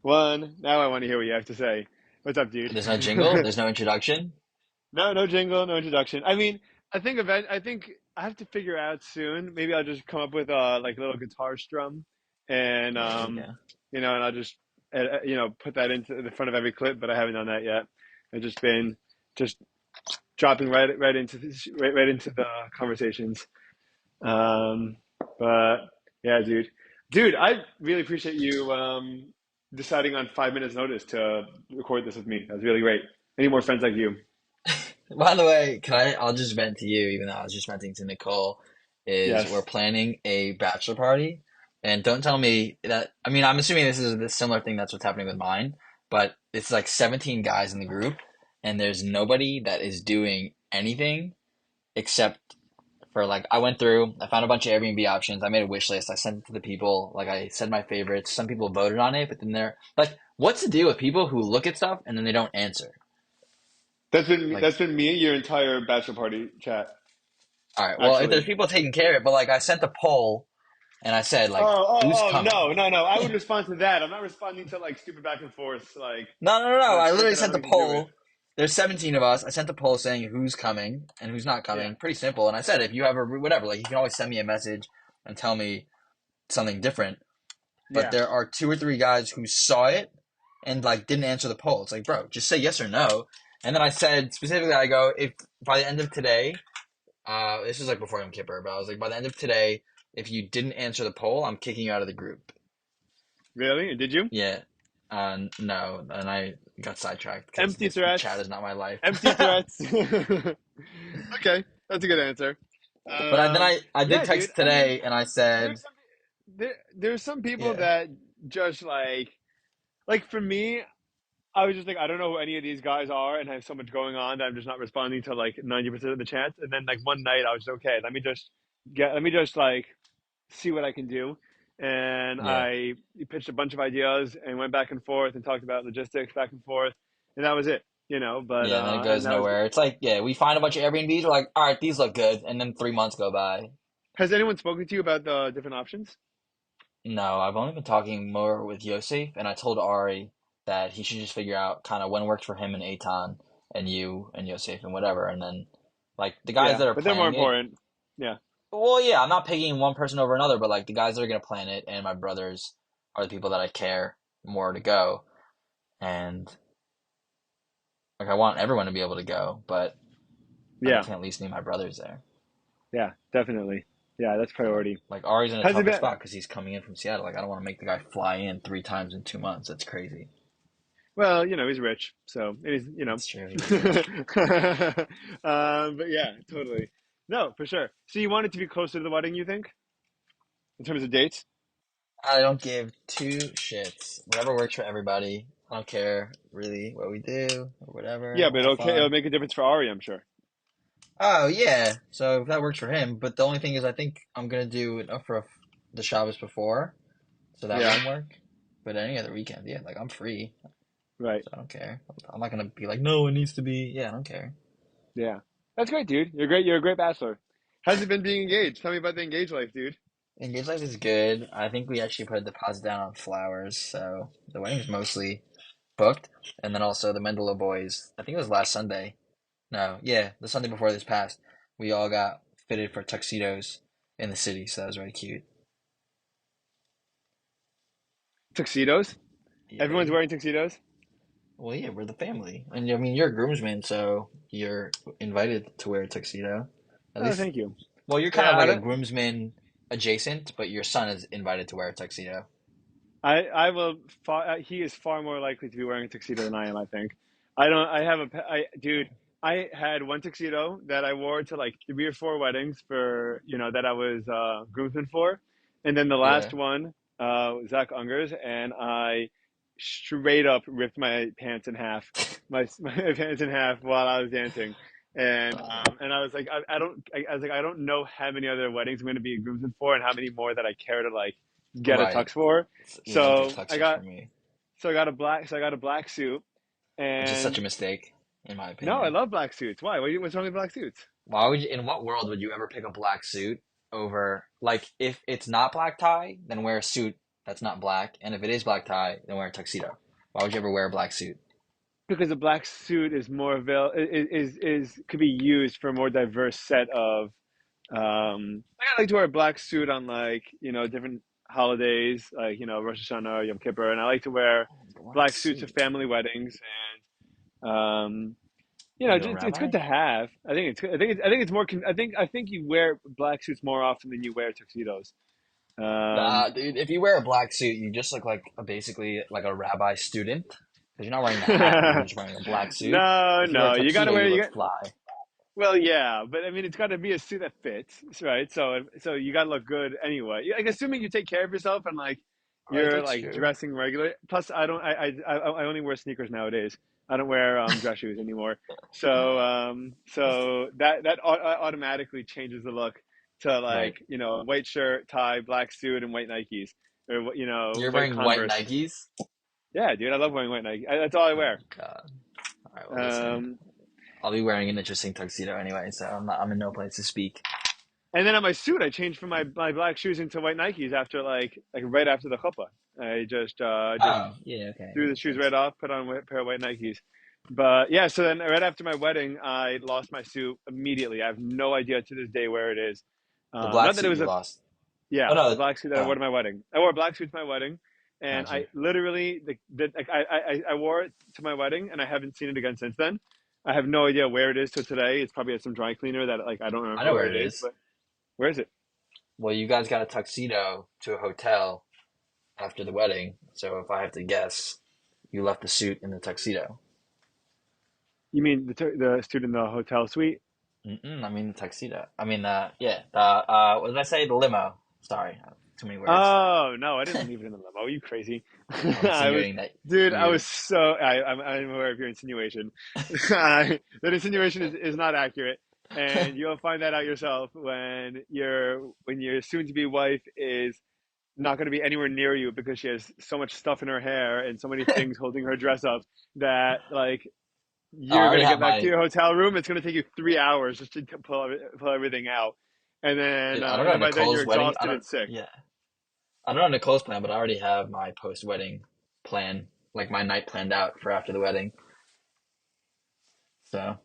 One. Now I want to hear what you have to say. What's up, dude? There's no jingle. There's no introduction. No, no jingle, no introduction. I mean, I think I have to figure out soon. Maybe I'll just come up with like a little guitar strum, and Yeah, there you go. and I'll just put that into the front of every clip. But I haven't done that yet. I've just been just dropping right into right into the conversations. Um, but yeah, dude, I really appreciate you deciding on 5 minutes notice to record this with me. That was really great. Any more friends like you? By the way, I'll just vent to you, even though I was just venting to Nicole, is we're Yes. planning a bachelor party. And don't tell me that, I mean, I'm assuming this is a similar thing that's what's happening with mine, but it's like 17 guys in the group, and there's nobody that is doing anything except for like, I went through, I found a bunch of Airbnb options, I made a wish list, I sent it to the people, like I said my favorites. Some people voted on it, but then they're like, what's the deal with people who look at stuff and then they don't answer? Like, That's been me your entire bachelor party chat, all right. Well, if there's actually. people taking care of it, but like I sent a poll and I said like, who's coming? No, no, no. I would respond to that. I'm not responding to like stupid back and forth, like No. I shit literally that I have sent a nothing to do with. poll. There's 17 of us. I sent a poll saying who's coming and who's not Yeah, coming. Pretty simple. And I said if you have a whatever, like you can always send me a message and tell me something different. But yeah. there are two or three guys who saw it and like didn't answer the poll. It's like, bro, just say yes or no. And then I said specifically, I go, if by the end of today, this was like before Yom Kippur, but I was like, by the end of today, if you didn't answer the poll, I'm kicking you out of the group. Really? Did you? Yeah. No, and I got sidetracked because Empty this chat threats. is not my life. Empty threats. Okay, that's a good answer. But then I did Yeah, dude. text I mean, today and I said, there's some there's some people yeah, that just like for me, I was just like, I don't know who any of these guys are, and I have so much going on that I'm just not responding to like 90% of the chats. And then like one night, I was just, okay. Let me just like see what I can do. And yeah, I pitched a bunch of ideas and went back and forth and talked about logistics back and forth, and that was it, But yeah, and then it and goes that was. nowhere. It's like, yeah, we find a bunch of Airbnbs. We're like, all right, these look good, and then 3 months go by. Has anyone spoken to you about the different options? No, I've only been talking more with Yosef, and I told Ari that he should just figure out kind of when works for him and Eitan and you and Yosef and whatever, and then like the guys Yeah, that are but they're more planning it. important. Yeah, Well, yeah, I'm not picking one person over another, but like the guys that are gonna plan it and my brothers are the people that I care more to go, and like I want everyone to be able to go, but like I yeah, can at least need my brothers there. yeah, definitely. Yeah, that's So priority. like Ari's in a Has it tougher been? spot because he's coming in from Seattle. Like I don't want to make the guy fly in 3 times in 2 months. That's crazy. Well, he's rich, so That's true. He is rich. But yeah, totally. No, for sure. So you want it to be closer to the wedding, you think, in terms of dates? I don't give two shits. Whatever works for everybody. I don't care really what we do or whatever. Yeah, We'll but have okay, it'll fun. make a difference for Ari, I'm sure. Oh yeah, so that works for him. But the only thing is, I think I'm gonna do it up for the Shabbos before, so that Yeah, won't work. But any other weekend, yeah, like I'm free, right. so I don't care. I'm not gonna be like, no, it needs to be. Yeah, I don't care. Yeah, that's great, dude. You're great. You're a great bachelor. How's it been being engaged? Tell me about the engaged life, dude. Engaged life is good. I think we actually put a deposit down on flowers, so the wedding's mostly booked. And then also the Mendelow boys. I think it was last Sunday. No, yeah, the Sunday before this past. We all got fitted for tuxedos in the city, so that was really cute. Tuxedos. Everyone's Yeah. wearing tuxedos. Well, yeah, we're the family. And I mean, you're a groomsman, so you're invited to wear a tuxedo. At Oh, least, thank you. well, you're kind Yeah, of I like a don't. groomsman adjacent, but your son is invited to wear a tuxedo. I will. He is far more likely to be wearing a tuxedo than I am. I think. I don't. I have a. Dude. I had one tuxedo that I wore to like 3 or 4 weddings for that I was groomsman for, and then the last Yeah. one, Zach Unger's, and I straight up ripped my pants in half, my pants in half while I was dancing, and I was like, I was like, I don't know how many other weddings I'm going to be a groomsman for, and how many more that I care to like get a Right. tux for. Yeah, I don't get So I tuxes for got me, so I got a black suit, which is such a and mistake, in my no, I opinion. love black suits. Why? What's wrong with black suits? Why would you, in what world would you ever pick a black suit over, like, if it's not black tie, then wear a suit that's not black? And if it is black tie, then wear a tuxedo. Why would you ever wear a black suit? Because a black suit is more is could be used for a more diverse set of like I like to wear a black suit on like, different holidays, like, Rosh Hashanah, Yom Kippur, and I like to wear Black black suits at suit. family weddings and Are you a it's good rabbi? to have. I think you wear black suits more often than you wear tuxedos. Um, Nah, dude. If you wear a black suit, you just look like basically like a rabbi student because you're not wearing the hat. You're just wearing a black suit. no, If you wear a no, tuxedo, you you look got. fly. Well, yeah, but I mean, it's got to be a suit that fits, right? So you got to look good anyway. Like, assuming you take care of yourself and like All right, you're that's like true. dressing regular. Plus, I only wear sneakers nowadays. I don't wear dress shoes anymore. So automatically changes the look to Right. like white shirt, tie, black suit, and white Nikes, or You're white wearing white Converse. Nikes? Yeah, dude, I love wearing white Nike. That's all I Oh wear. God. All right, well listen. Um, I'll be wearing an interesting tuxedo anyway, so I'm in no place to speak. And then on my suit, I changed from my black shoes into white Nikes after like right after the chuppah. I just Oh, yeah, okay, that threw the makes shoes sense. right off, put on a pair of white Nikes. But yeah, so then right after my wedding, I lost my suit immediately. I have no idea to this day where it is. The black Not that it suit was you a lost. Oh yeah, the no, black suit that I wore oh, to my wedding. I wore a black suit to my wedding, and gotcha. I literally like, I wore it to my wedding, and I haven't seen it again since then. I have no idea where it is till today. It's probably at some dry cleaner that like I don't I remember know where where it it is, is. but where is it? Well, you guys got a tuxedo to a hotel after the wedding, so if I have to guess, you left the suit in the tuxedo. You mean the student in the hotel suite? I mean the tuxedo. I mean, yeah, what did I say? The limo. Sorry, too many words. Oh no, I didn't leave it in the limo. Are you crazy? I'm I was, insinuating that dude. I was you're. so. I'm aware of your insinuation. That insinuation is not accurate, and you'll find that out yourself when your soon-to-be wife is not going to be anywhere near you because she has so much stuff in her hair and so many things holding her dress up that like Oh, I you're already gonna have get back to my. your hotel room. It's gonna take you 3 hours just to pull everything out, Dude, I don't and know then by then you're Nicole's wedding. I exhausted don't. and sick. Yeah, I don't know Nicole's plan, but I already have my post-wedding plan, like my night planned out for after the wedding. So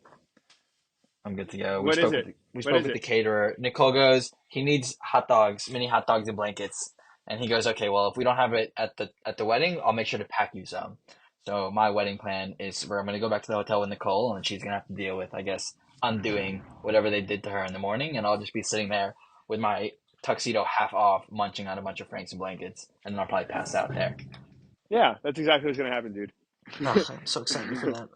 I'm good to go. What is it? We What spoke is with the it? caterer. Nicole goes, he needs hot dogs, mini hot dogs and blankets. And he goes, okay, well, if we don't have it at the wedding, I'll make sure to pack you some. So my wedding plan is where I'm gonna go back to the hotel with Nicole, and she's gonna have to deal with, I guess, undoing whatever they did to her in the morning, and I'll just be sitting there with my tuxedo half off, munching on a bunch of Franks and blankets, and then I'll probably pass out there. Yeah, that's exactly what's gonna happen, dude. Oh, I'm so excited for that.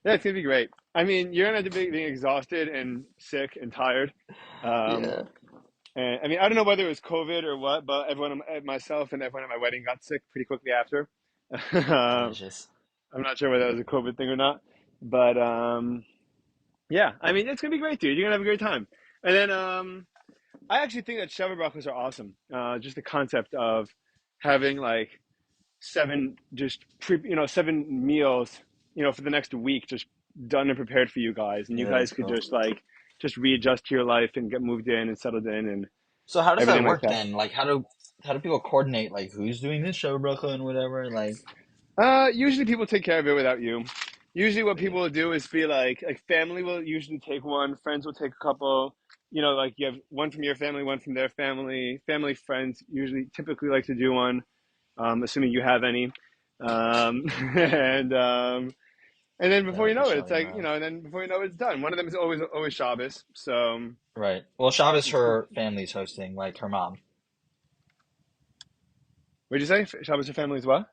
Yeah, it's gonna be great. I mean, you're gonna have to be being exhausted and sick and tired. Um, Yeah. and I mean, I don't know whether it was COVID or what, but myself and everyone at my wedding got sick pretty quickly after. um, Delicious. I'm not sure whether that was a COVID thing or not, but yeah, I mean, it's gonna be great, dude. You're gonna have a great time. And then I actually think that Sheva brachos are awesome. Just the concept of having like seven meals, for the next week, just done and prepared for you guys, and you Yeah, that's guys could cool. just readjust to your life and get moved in and settled in and So how does that everything like work that. then? Like how do people coordinate like who's doing this show bracha and whatever? Like Usually people take care of it without you. Usually what really? people will do is be like family will usually take one, friends will take a couple. Like you have one from your family, one from their family. Family friends usually typically like to do one, assuming you have any. Um, and um, and then Yeah, before you like a know it, it's showing like around. and then before you know it, it's done. One of them is always Shabbos. So Right. Well, Shabbos it's cool. her family's hosting, like her mom. What'd you say? Shabbos for family as well?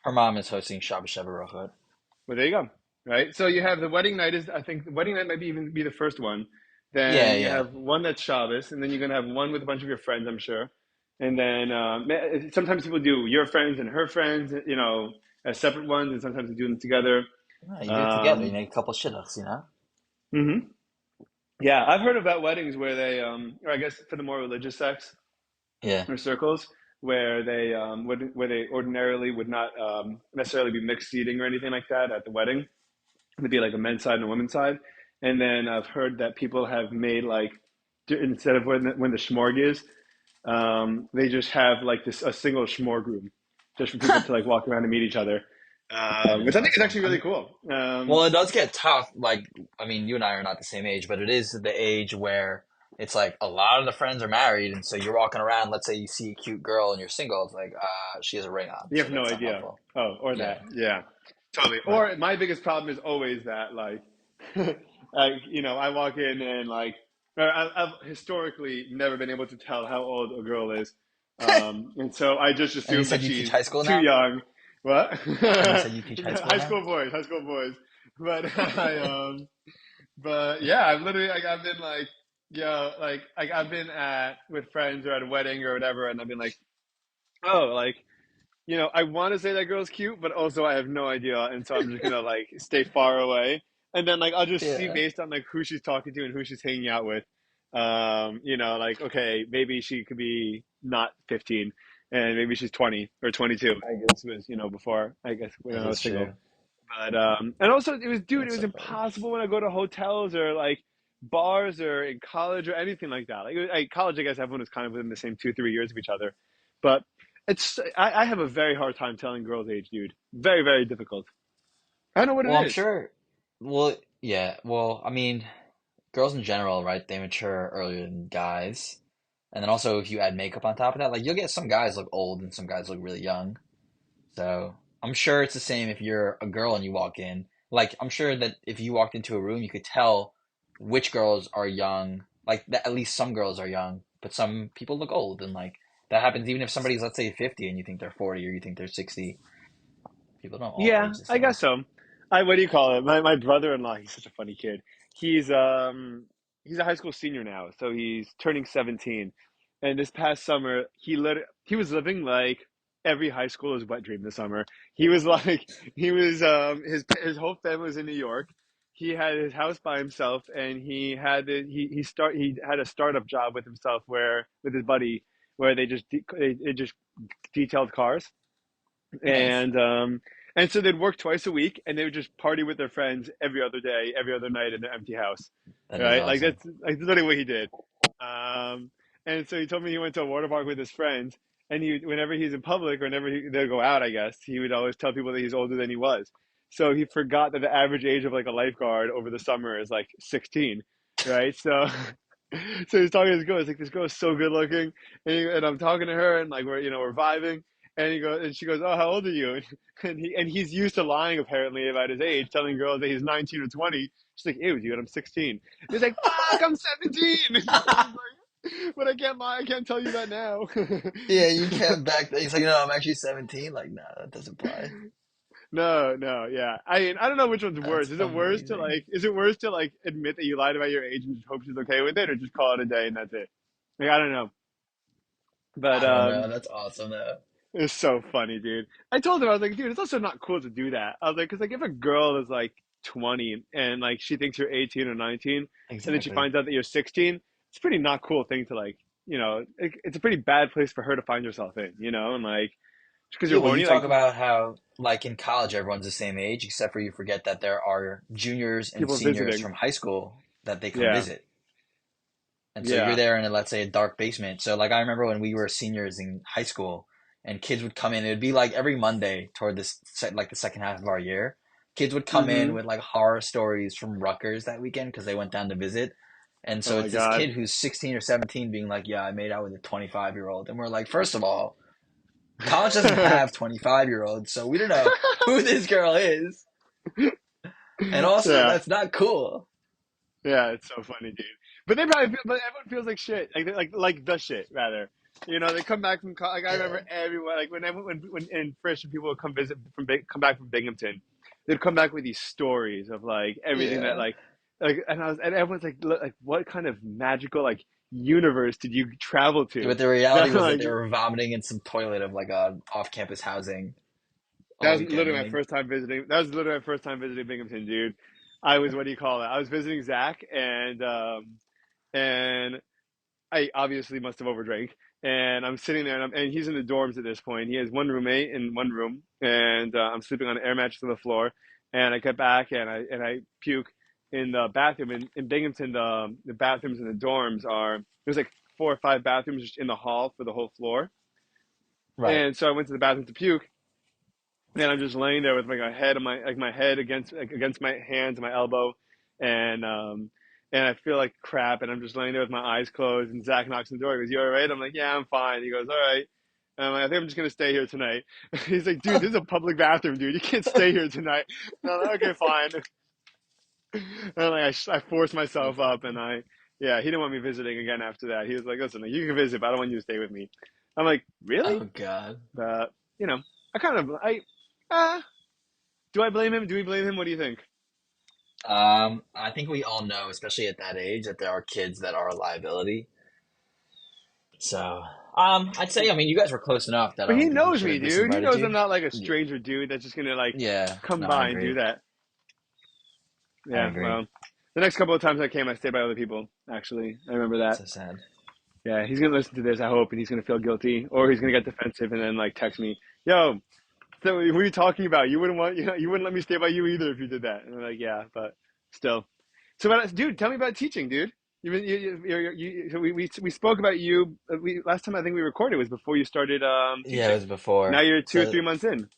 Her mom is hosting Shabbos Sheva Brachot. Well, there you go. Right. So you have the wedding night I think the wedding night might even be the first one. Yeah, Then you yeah. have one that's Shabbos, and then you're gonna have one with a bunch of your friends, I'm sure. And then sometimes people do your friends and her friends, as separate ones, and sometimes they do them together. No, you do it together. You Um, make a couple shidduchs, you know? hmm Yeah, I've heard about weddings where or I guess for the more religious sects Yeah. or circles, where where they ordinarily would not necessarily be mixed seating or anything like that at the wedding. It'd be like a men's side and a women's side. And then I've heard that people have made like instead of when the shmorg is, They just have like this a single schmore group just for people to like walk around and meet each other, That is which I think is awesome. actually I really mean, cool. well, it does get tough. Like, I mean, you and I are not the same age, but it is the age where it's like a lot of the friends are married, and so you're walking around. Let's say you see a cute girl and you're single. It's like, she has a ring on, You so have no that's not idea. helpful. Oh, or Yeah, that. Yeah, totally. but Or my biggest problem is always that, like, like I walk in and like, I've historically never been able to tell how old a girl is, and so I just and you assume said that you teach she's high school too now, young. What? and you said you teach high school now. High school boys. But but yeah, I've literally like I've been like, like I've been at with friends or at a wedding or whatever, and I've been like, oh, like I want to say that girl's cute, but also I have no idea, and so I'm just gonna like stay far away, and then like I'll just see Yeah, based on like who she's talking to and who she's hanging out with. Like okay, maybe she could be not 15, and maybe she's 20 or 22. I guess was before I guess when that I was is single. true. But and also dude, it That's was so funny. impossible when I go to hotels or like bars or in college or anything like that. Like college, I guess everyone was kind of within the same 2 3 years of each other, but I have a very hard time telling girls' age, dude. Very very difficult. I don't know what it Well, I'm is. sure. Well, yeah. Well, I mean, girls in general, right? They mature earlier than guys, and then also if you add makeup on top of that, like you'll get some guys look old and some guys look really young. So I'm sure it's the same if you're a girl and you walk in. Like I'm sure that if you walked into a room, you could tell which girls are young. Like that, at least some girls are young, but some people look old, and like that happens even if somebody's let's say 50 and you think they're 40 or you think they're 60. People don't all Yeah, age the I same. guess so. I what do you call it? My brother-in-law, he's such a funny kid. He's he's a high school senior now, so he's turning 17. And this past summer, he was living like every high schooler's wet dream this summer. He was like he was his whole family was in New York. He had his house by himself, and he had a startup job with himself where with his buddy where they just detailed cars Nice. and so they'd work twice a week and they would just party with their friends every other day, every other night in an empty house. That is Right? awesome. That's literally what he did. And so he told me he went to a water park with his friends and whenever he's in public or whenever they'd go out, I guess, he would always tell people that he's older than he was. So he forgot that the average age of like a lifeguard over the summer is like 16, right? So so he's talking to this girl. He's like, this girl is so good looking, and I'm talking to her, and like we're vibing, and she goes, "Oh, how old are you?" And he's used to lying apparently about his age, telling girls that he's 19 or 20. She's like, "Ew, dude, I'm 16." He's like, "Fuck, I'm 17." He's like, but I can't lie. I can't tell you that now. Yeah, you can't back that. He's like, no, I'm actually 17. Like, no, that doesn't apply. No, no, yeah. I mean, I don't know which one's worse. That's amazing. Is it worse to like admit that you lied about your age and just hope she's okay with it, or just call it a day and that's it? Like, I don't know. But I don't know. That's awesome though. it's so funny, dude. I told him I was like, dude, it's also not cool to do that. I was like, because like if a girl is like 20 and like she thinks you're 18 or 19, and then she Exactly. finds out that you're 16, it's a pretty not cool thing to like, it's a pretty bad place for her to find herself in, and like just because Yeah, you're well, you horny, talk like about how, like in college, everyone's the same age, except for you forget that there are juniors and people seniors visiting. from high school that they come Yeah, visit. And so you're yeah. there in, let's say, a dark basement. So, like, I remember when we were seniors in high school and kids would come in, it would be like every Monday toward like the second half of our year. Kids would come in Mm-hmm. with like horror stories from Rutgers that weekend because they went down to visit. And Oh so my it's this God. kid who's 16 or 17 being like, yeah, I made out with a 25-year-old. And we're like, first of all, college doesn't have 25-year-olds, so we don't know who this girl is. And also, Yeah. that's not cool. Yeah, it's so funny, dude. But they probably but everyone feels like shit, like the shit rather. They come back from like I remember Yeah. everyone like when everyone when in Frisch and people would come visit come back from Binghamton, they'd come back with these stories of like everything that Yeah. and everyone's like like what kind of magical like universe did you travel to But the reality that was that like they were vomiting in some toilet of like a off-campus housing that all was weekend. literally And my like, first time visiting. That was literally my first time visiting Binghamton, dude. I was what do you call it? I was visiting Zach and I obviously must have overdrank. And I'm sitting there, and he's in the dorms at this point. He has one roommate in one room, and I'm sleeping on an air mattress on the floor. And I get back, and I puke in the bathroom. In Binghamton, the bathrooms in the dorms are there's like four or five bathrooms just in the hall for the whole floor. Right. And so I went to the bathroom to puke, and I'm just laying there with like my head against my hands and my elbow, and um and I feel like crap, and I'm just laying there with my eyes closed. And Zach knocks on the door. He goes, "You all right?" I'm like, "Yeah, I'm fine." He goes, "All right." And I'm like, "I think I'm just gonna stay here tonight." He's like, "Dude, this is a public bathroom, dude. You can't stay here tonight." And I'm like, "Okay, fine." And like I forced myself up, and yeah, he didn't want me visiting again after that. He was like, "Listen, you can visit, but I don't want you to stay with me." I'm like, "Really?" Oh God. But you know, I kind of uh, do I blame him? Do we blame him? What do you think? I think we all know, especially at that age, that there are kids that are a liability. So, I'd say, I mean, you guys were close enough that I But he don't think he knows should me, have dude. He disinvited knows I'm you. not like a Yeah, stranger dude that's just gonna like yeah, come no, I by and do agree. that. I Yeah, agree. well, the next couple of times I came, I stayed by other people. Actually, I remember that. So sad. Yeah, he's gonna listen to this, I hope, and he's gonna feel guilty, or he's gonna get defensive and then like text me, "Yo, so what are you talking about? You wouldn't want, you wouldn't let me stay by you either if you did that." And I'm like, "Yeah, but still." So, dude, tell me about teaching, dude. So we spoke about you. Last time I think we recorded was before you started Yeah, it teaching. was Now before. you're 2 or 3 months So, in.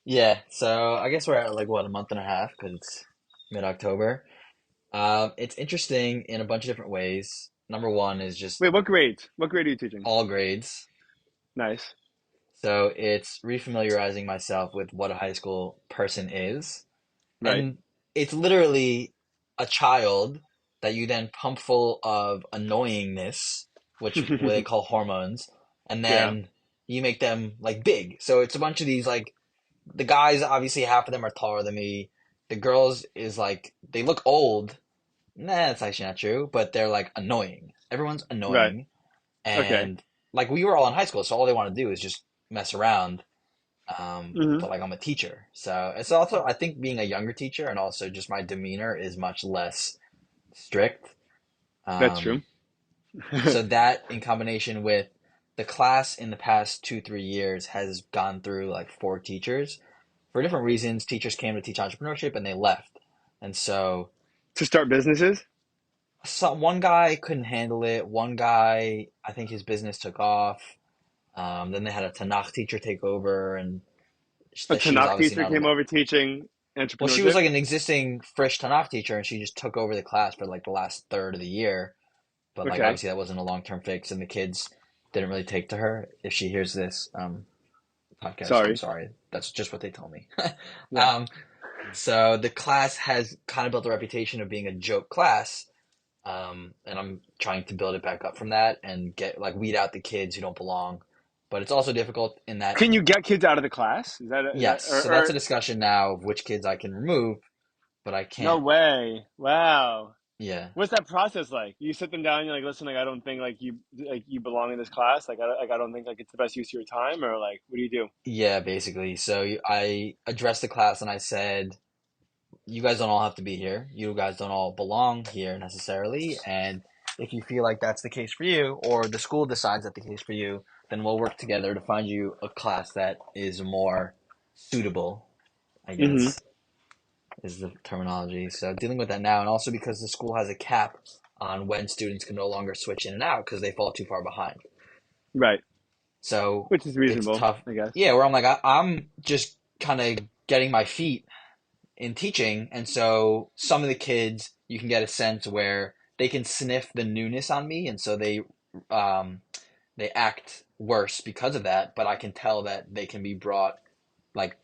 yeah, so I guess we're at like what, a month and a half because it's mid-October. It's interesting in a bunch of different ways. Number one is just Wait, what grades? What grade are you teaching? all grades. Nice. So it's refamiliarizing myself with what a high school person is. Right. And it's literally a child that you then pump full of annoyingness, which what they call hormones, and Yeah. then you make them like big. So it's a bunch of these like the guys, obviously half of them are taller than me. The girls is like they look old. Nah, that's actually not true, but they're like annoying. Everyone's Right. annoying. Okay. And like we were all in high school, so all they want to do is just mess around. Hmm. But like I'm a teacher, so it's also I think being a younger teacher and also just my demeanor is much less strict. That's true. Um, so that in combination with the class in the past 2, 3 years has gone through like four teachers for different reasons. Teachers came to teach entrepreneurship and they left, and so To start businesses? one guy couldn't handle it. One guy, I think his business took off. Then they had a Tanakh teacher take over, and A that she was Tanakh obviously teacher not came a over teaching well, she was entrepreneurship. like an existing Frisch Tanakh teacher, and she just took over the class for like the last third of the year. But like Okay. obviously that wasn't a long term fix, and the kids didn't really take to her. If she hears this podcast, I'm Sorry. sorry. That's just what they told me. Yeah. um, so the class has kind of built a reputation of being a joke class, and I'm trying to build it back up from that and get like weed out the kids who don't belong. But it's also difficult in that Can you get kids out of the class? Is that yes, so that's a or discussion now of which kids I can remove, but I no can't. way? Wow. Yeah. What's that process like? You sit them down. You're like, listen, like I don't think like you belong in this class. Like I don't think like it's the best use of your time. Or like, what do you do? Yeah, basically. So I addressed the class and I said, you guys don't all have to be here. You guys don't all belong here necessarily. And if you feel like that's the case for you, or the school decides that's the case for you, then we'll work together to find you a class that is more suitable, I Hmm. guess is the terminology. So dealing with that now, and also because the school has a cap on when students can no longer switch in and out because they fall too far behind. Right. So Which is it's reasonable, tough. I guess. Yeah, where I'm like, I'm just kind of getting my feet in teaching. And so some of the kids, you can get a sense where they can sniff the newness on me. And so um, they act worse because of that. But I can tell that they can be brought like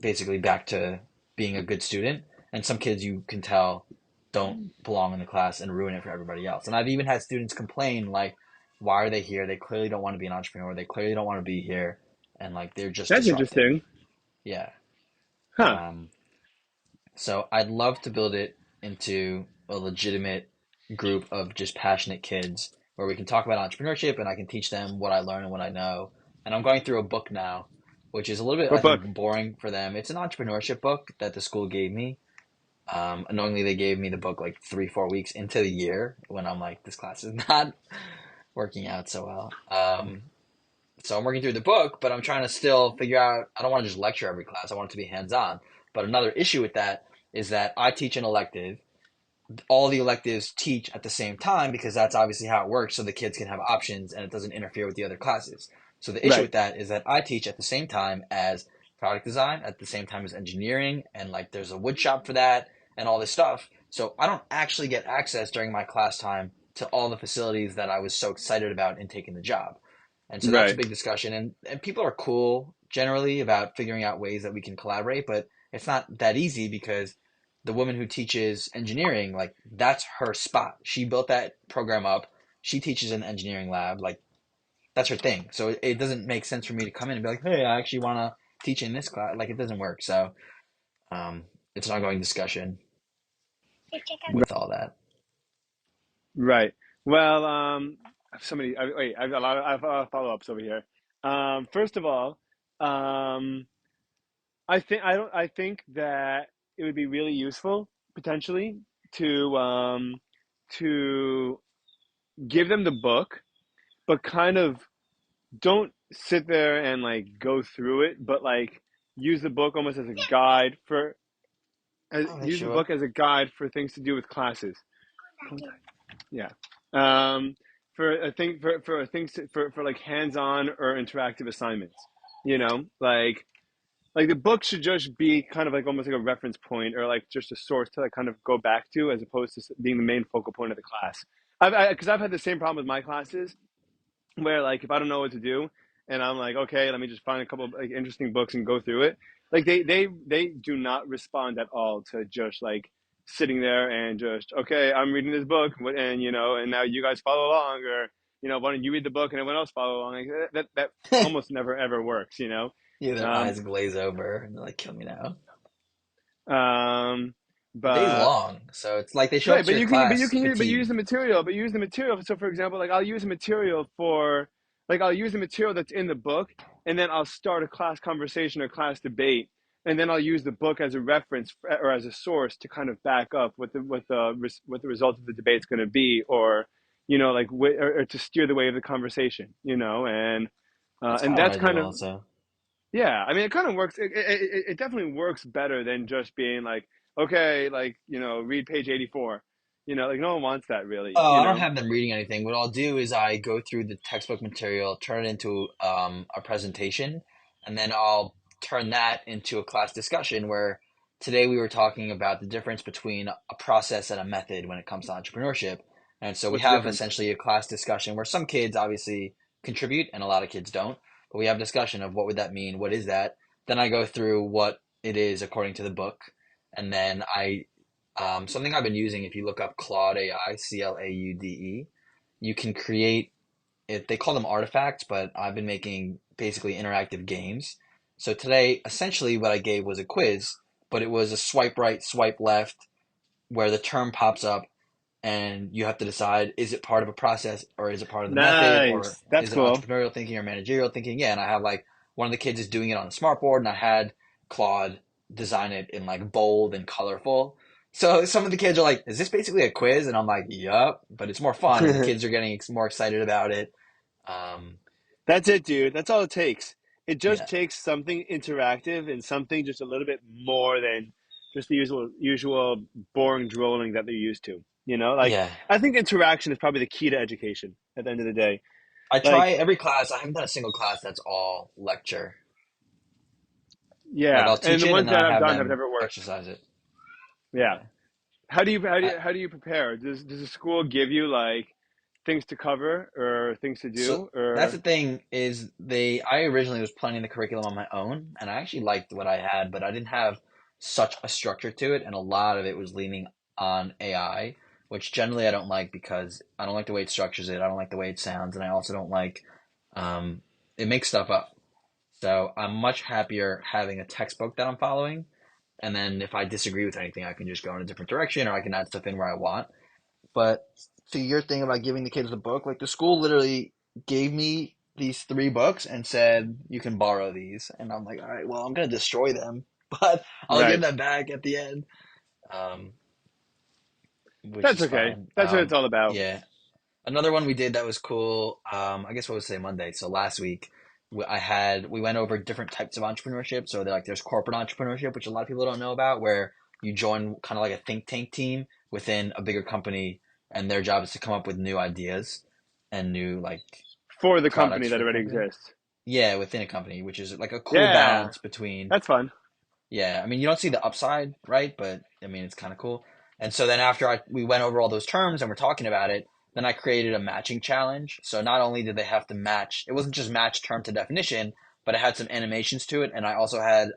basically back to being a good student. And some kids you can tell don't belong in the class and ruin it for everybody else. And I've even had students complain like, why are they here? They clearly don't want to be an entrepreneur. They clearly don't want to be here. And like they're just That's disruptive. interesting. Yeah. Huh. Um, so I'd love to build it into a legitimate group of just passionate kids where we can talk about entrepreneurship and I can teach them what I learn and what I know. And I'm going through a book now, which is a little bit, I What book? think, boring for them. It's an entrepreneurship book that the school gave me. Unknowingly, they gave me the book like 3, 4 weeks into the year when I'm like, this class is not working out so well. So I'm working through the book, but I'm trying to still figure out. I don't want to just lecture every class. I want it to be hands on. But another issue with that is that I teach an elective, all the electives teach at the same time because that's obviously how it works so the kids can have options and it doesn't interfere with the other classes. So the issue Right. with that is that I teach at the same time as product design, at the same time as engineering, and like there's a wood shop for that and all this stuff. So I don't actually get access during my class time to all the facilities that I was so excited about in taking the job. And so that's a Right. big discussion. And people are cool generally about figuring out ways that we can collaborate, but it's not that easy because the woman who teaches engineering, like that's her spot. She built that program up. She teaches in the engineering lab. Like that's her thing. So it doesn't make sense for me to come in and be like, hey, I actually want to teach in this class. Like it doesn't work. So um, it's an ongoing discussion with all that. Right. Well, wait, I've got a lot of, I have follow-ups over here. First of all, um, I think that it would be really useful potentially to give them the book, but kind of don't sit there and like go through it, but like use the book almost as a guide for Okay, use the sure. book as a guide for things to do with classes. Yeah. Um, for a thing for things for like hands-on or interactive assignments. You know, like the book should just be kind of like almost like a reference point or like just a source to like kind of go back to as opposed to being the main focal point of the class. Because I've had the same problem with my classes where like if I don't know what to do and I'm like, okay, let me just find a couple of like interesting books and go through it. Like they do not respond at all to just like sitting there and just okay, I'm reading this book and and now you guys follow along or why don't you read the book and everyone else follow along? Like that almost never ever works, you know. Yeah, their Um, eyes glaze over and they're like, kill me now. um, The day's but long, so it's like they show up Right, to but your you class can but you use fatigued. the material, So for example, like I'll use a material for like I'll use the material that's in the book, and then I'll start a class conversation or class debate, and then I'll use the book as a reference or as a source to kind of back up what the result of the debate's going to be, or like or to steer the way of the conversation, That's and kind of what that's I do kind of also. yeah, I mean, it kind of works. It definitely works better than just being like, okay, like, read page 84. Like no one wants that really, Oh, I don't have them reading anything. What I'll do is I go through the textbook material, turn it into a presentation, and then I'll turn that into a class discussion where today we were talking about the difference between a process and a method when it comes to entrepreneurship. And so we What's the have difference? essentially a class discussion where some kids obviously contribute and a lot of kids don't, but we have a discussion of what would that mean? What is that? Then I go through what it is according to the book, and then something I've been using, if you look up Claude AI, Claude, you can create it. They call them artifacts, but I've been making basically interactive games. So today, essentially, what I gave was a quiz, but it was a swipe right, swipe left, where the term pops up and you have to decide is it part of a process or is it part of the method or Nice. That's is it cool. entrepreneurial thinking or managerial thinking? Yeah, and I have like one of the kids is doing it on a smartboard and I had Claude design it in like bold and colorful. So some of the kids are like, is this basically a quiz? And I'm like, yup, but it's more fun and the kids are getting more excited about it. Um, That's it, dude. That's all it takes. It just yeah. takes something interactive and something just a little bit more than just the usual boring drolling that they're used to. Like Yeah. I think interaction is probably the key to education at the end of the day. I try Like, every class. I haven't done a single class that's all lecture. Like yeah, I'll and teach the it ones and then that I I've have done have them never worked. exercise it. Yeah. Yeah. How do you prepare? Does the school give you like things to cover or things to So do that's the or thing is I originally was planning the curriculum on my own and I actually liked what I had, but I didn't have such a structure to it and a lot of it was leaning on AI, which generally I don't like because I don't like the way it structures it. I don't like the way it sounds and I also don't like um it makes stuff up. So I'm much happier having a textbook that I'm following and then if I disagree with anything I can just go in a different direction or I can add stuff in where I want. But to your thing about giving the kids the book, like the school literally gave me these three books and said, you can borrow these. And I'm like, all right, well, I'm going to destroy them, but I'll give right? them back at the end, um, which That's is okay. fine. That's what it's all about. Yeah. Another one we did that was cool. I guess what was today, Monday. So last week we went over different types of entrepreneurship. So there's corporate entrepreneurship, which a lot of people don't know about, where you join kind of like a think tank team within a bigger company, and their job is to come up with new ideas and new like For the products company for that the already company. exists. Yeah, within a company, which is like a cool Yeah, balance between, that's fun. yeah, I mean, you don't see the upside, right? But I mean, it's kind of cool. And so then after we went over all those terms and we're talking about it, then I created a matching challenge. So not only did they have to match, it wasn't just match term to definition, but it had some animations to it. And I also had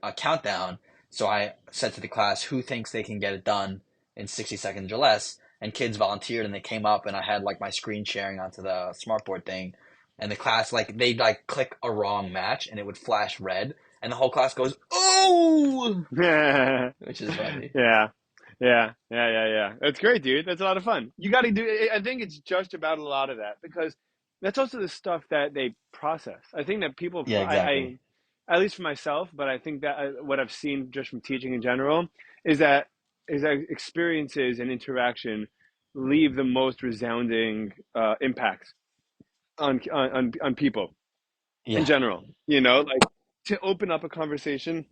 a countdown. So I said to the class, who thinks they can get it done in 60 seconds or less? And kids volunteered and they came up and I had like my screen sharing onto the smartboard thing. And the class, like, they'd like click a wrong match and it would flash red and the whole class goes, "Oh!" Yeah, which is funny. yeah. That's great, dude. That's a lot of fun. You got to do. I think it's just about a lot of that because that's also the stuff that they process. I think that people, Yeah, exactly. at least for myself, but I think that what I've seen just from teaching in general is that experiences and interaction leave the most resounding impacts on people in Yeah. general. Like to open up a conversation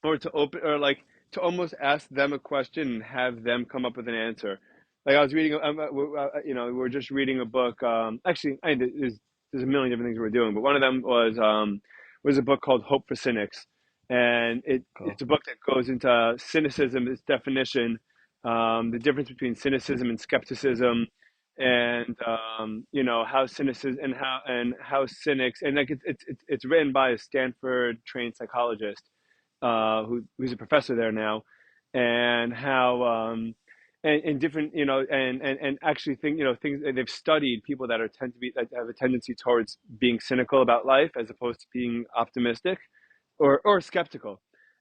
or to open or like to almost ask them a question and have them come up with an answer. Like I was reading, we were just reading a book. Actually, there's a million different things we were doing, but one of them was a book called Hope for Cynics, and Cool. it's a book that goes into cynicism, its definition, the difference between cynicism and skepticism, and how cynicism and how cynics and like it's written by a Stanford trained psychologist who's a professor there now, and how and different and actually things they've studied people that have a tendency towards being cynical about life as opposed to being optimistic or skeptical,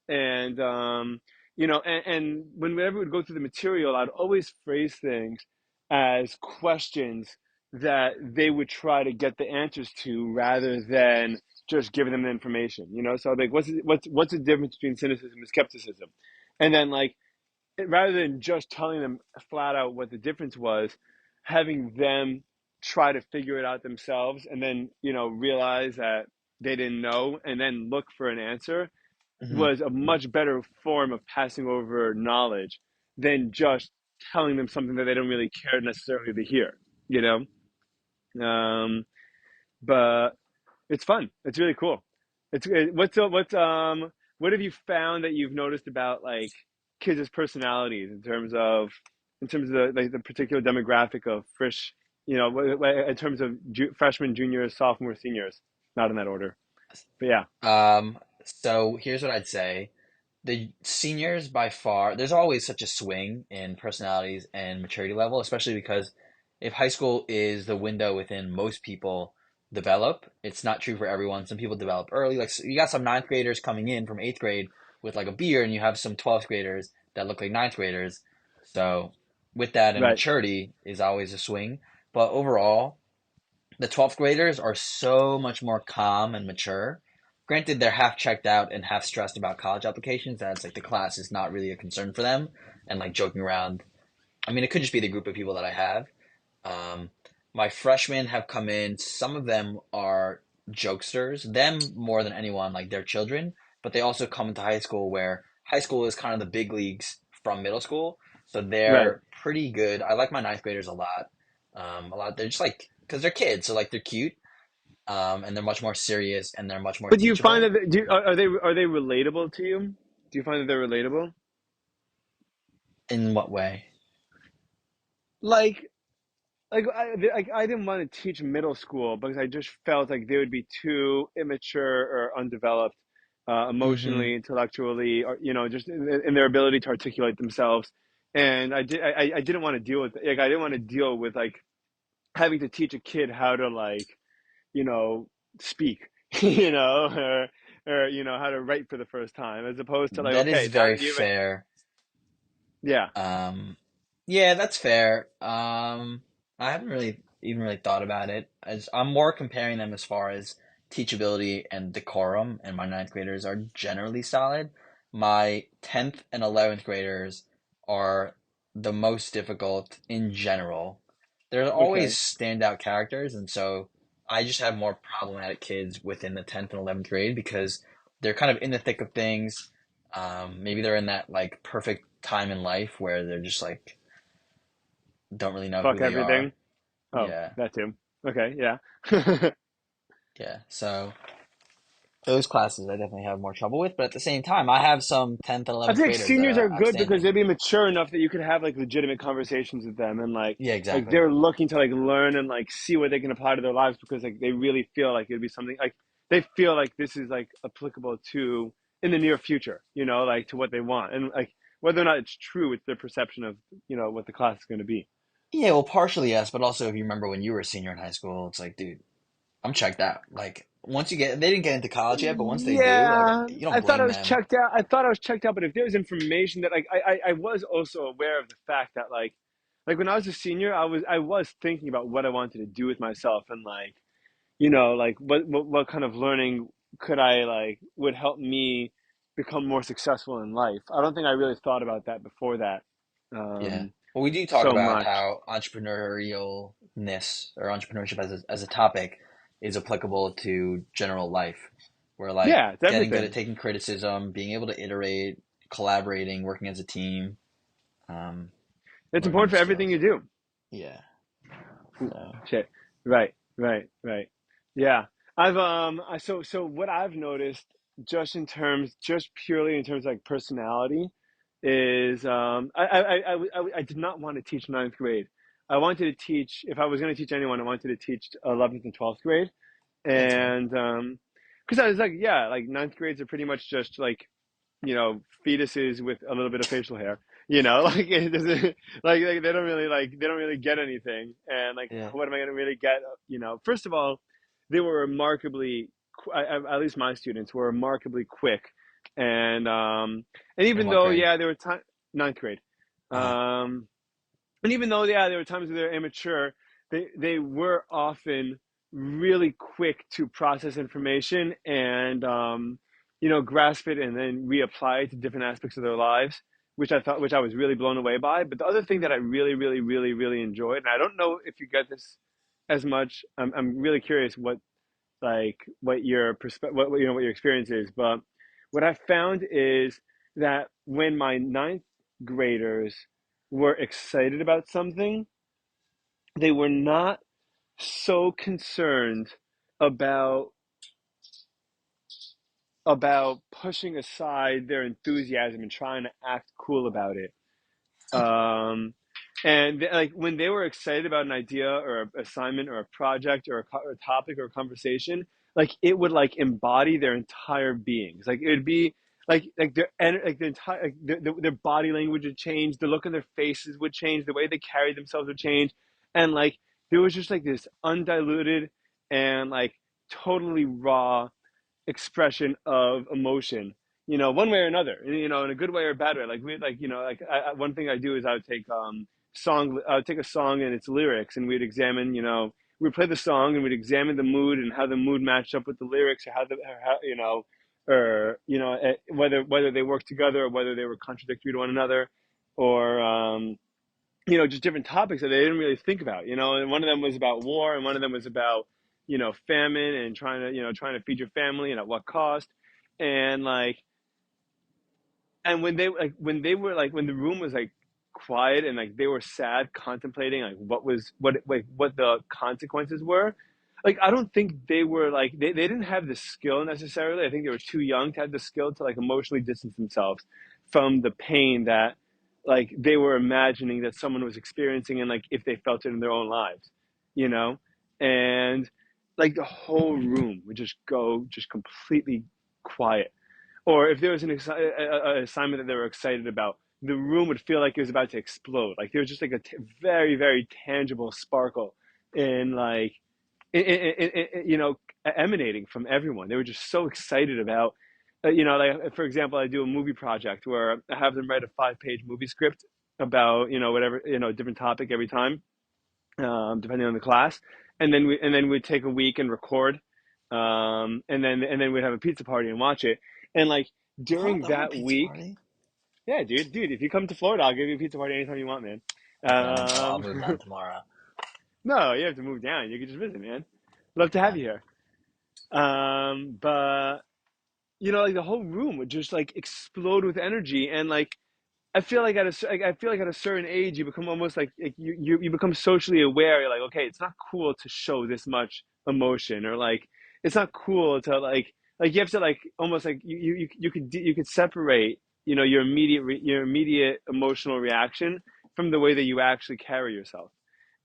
and and whenever we would go through the material, I'd always phrase things as questions that they would try to get the answers to rather than just giving them the information, So like, what's the difference between cynicism and skepticism? And then like, rather than just telling them flat out what the difference was, having them try to figure it out themselves, and then realize that they didn't know, and then look for an answer Hmm. was a much better form of passing over knowledge than just telling them something that they don't really care necessarily to hear, you know. But it's fun. It's really cool. What have you found that you've noticed about like kids' personalities in terms of the particular demographic of Frisch, in terms of freshmen, juniors, sophomores, seniors, not in that order, but yeah. So here's what I'd say. The seniors by far, there's always such a swing in personalities and maturity level, especially because if high school is the window within most people develop, it's not true for everyone. Some people develop early. Like so you got some ninth graders coming in from eighth grade with like a beard, and you have some 12th graders that look like ninth graders. So with that and Right. maturity is always a swing. But overall, the 12th graders are so much more calm and mature. Granted, they're half checked out and half stressed about college applications. That's like the class is not really a concern for them and like joking around. I mean, it could just be the group of people that I have. Um, my freshmen have come in. Some of them are jokesters, them more than anyone, like their children, but they also come into high school where high school is kind of the big leagues from middle school. So Right. they're pretty good. I like my ninth graders a lot. A lot. They're just like, because they're kids, so like they're cute, and they're much more serious and they're much more But do you find teachable. that are they relatable to you? Do you find that they're relatable? In what way? Like I didn't want to teach middle school because I just felt like they would be too immature or undeveloped, Hmm. emotionally, intellectually, or just in their ability to articulate themselves. And I didn't want to deal with I didn't want to deal with like having to teach a kid how to like you know speak, or how to write for the first time, as opposed to like, That is okay, now very that you've fair. yeah. Um, yeah, that's fair. I haven't really even really thought about it. As I'm more comparing them as far as teachability and decorum, and my ninth graders are generally solid. My 10th and 11th graders are the most difficult in general. There's always Okay. standout characters, and so I just have more problematic kids within the 10th and 11th grade because they're kind of in the thick of things. Maybe they're in that like perfect time in life where they're just like don't really know who Fuck they everything. are. Oh, Yeah, that too. Okay, yeah. yeah. So those classes I definitely have more trouble with, but at the same time, I have some 10th and I 11th feel like graders that seniors are are good because outstanding. they'd be mature enough that you could have like legitimate conversations with them, and Yeah, like exactly. they're looking to like learn and like see what they can apply to their lives because like they really feel like it'd be something like they feel like this is like applicable to in the near future, like to what they want, and like whether or not it's true, it's their perception of what the class is going to be. Yeah, well, partially yes, but also if you remember when you were a senior in high school, it's like, dude, I'm checked out. Like once you get, they didn't get into college yet, but once they do, like Yeah, you don't I thought I blame was them. checked out. I thought I was checked out, but if there was information that like I was also aware of the fact that like when I was a senior, I was thinking about what I wanted to do with myself and like like what kind of learning could I like would help me become more successful in life. I don't think I really thought about that before that Yeah. um Well, we do talk so about much. how entrepreneurialness or entrepreneurship as a topic is applicable to general life, where like Yeah, it's getting good at everything. taking criticism, being able to iterate, collaborating, working as a team, um, It's learning important new for everything skills. you do. Yeah. Ooh, So, shit. Right, right, right. Yeah. So what I've noticed just purely in terms of like personality is I did not want to teach ninth grade. I wanted to teach if I was going to teach anyone, I wanted to teach 11th and 12th grade. yeah, that's fair. And because I was like, yeah, like ninth grades are pretty much just like fetuses with a little bit of facial hair. Like it doesn't like they don't really get anything. And like, Yeah. what am I going to really get? First of all, they were remarkably, at least my students were remarkably quick, and In even what though grade? yeah, there were time ninth grade, Uh-huh. and even though yeah, there were times where they're immature, they were often really quick to process information and grasp it and then reapply it to different aspects of their lives, which I was really blown away by. But the other thing that I really, really, really, really enjoyed, and I don't know if you get this as much. I'm really curious what your what your experience is, but what I found is that when my ninth graders were excited about something, they were not so concerned about pushing aside their enthusiasm and trying to act cool about it. Um, and like when they were excited about an idea or an assignment or a project or a topic or a conversation, like it would like embody their entire beings. Like it would be like like the entire like their body language would change, the look on their faces would change, the way they carried themselves would change, and like there was just like this undiluted and like totally raw expression of emotion, one way or another, in a good way or a bad way. Like like one thing I do is I would take a song and its lyrics, and we'd examine, we'd play the song and we'd examine the mood and how the mood matched up with the lyrics, or how whether they work together or whether they were contradictory to one another, or just different topics that they didn't really think about, and one of them was about war and one of them was about, famine and trying to feed your family and at what cost. And like, and when the room was like quiet and like they were sad contemplating like what the consequences were, like I don't think they were like they didn't have the skill necessarily. I think they were too young to have the skill to like emotionally distance themselves from the pain that like they were imagining that someone was experiencing, and like if they felt it in their own lives, you know and like the whole room would just go just completely quiet. Or if there was an assignment that they were excited about, the room would feel like it was about to explode. Like there was just like a very, very tangible sparkle in like, emanating from everyone. They were just so excited about, like for example, I do a movie project where I have them write a 5-page movie script about, whatever, a different topic every time, depending on the class. And then we'd take a week and record, and then we'd have a pizza party and watch it. And like What? during I want a that pizza week, party. yeah, dude, if you come to Florida, I'll give you a pizza party anytime you want, man. Man, I'll move down tomorrow. No, you have to move down. You can just visit, man. Love to have Yeah. you here. But like the whole room would just like explode with energy, and like I feel like at a certain age you become almost like you become socially aware. You're like, okay, it's not cool to show this much emotion, or like it's not cool to like you have to like almost like you could separate, you know, your immediate emotional reaction from the way that you actually carry yourself.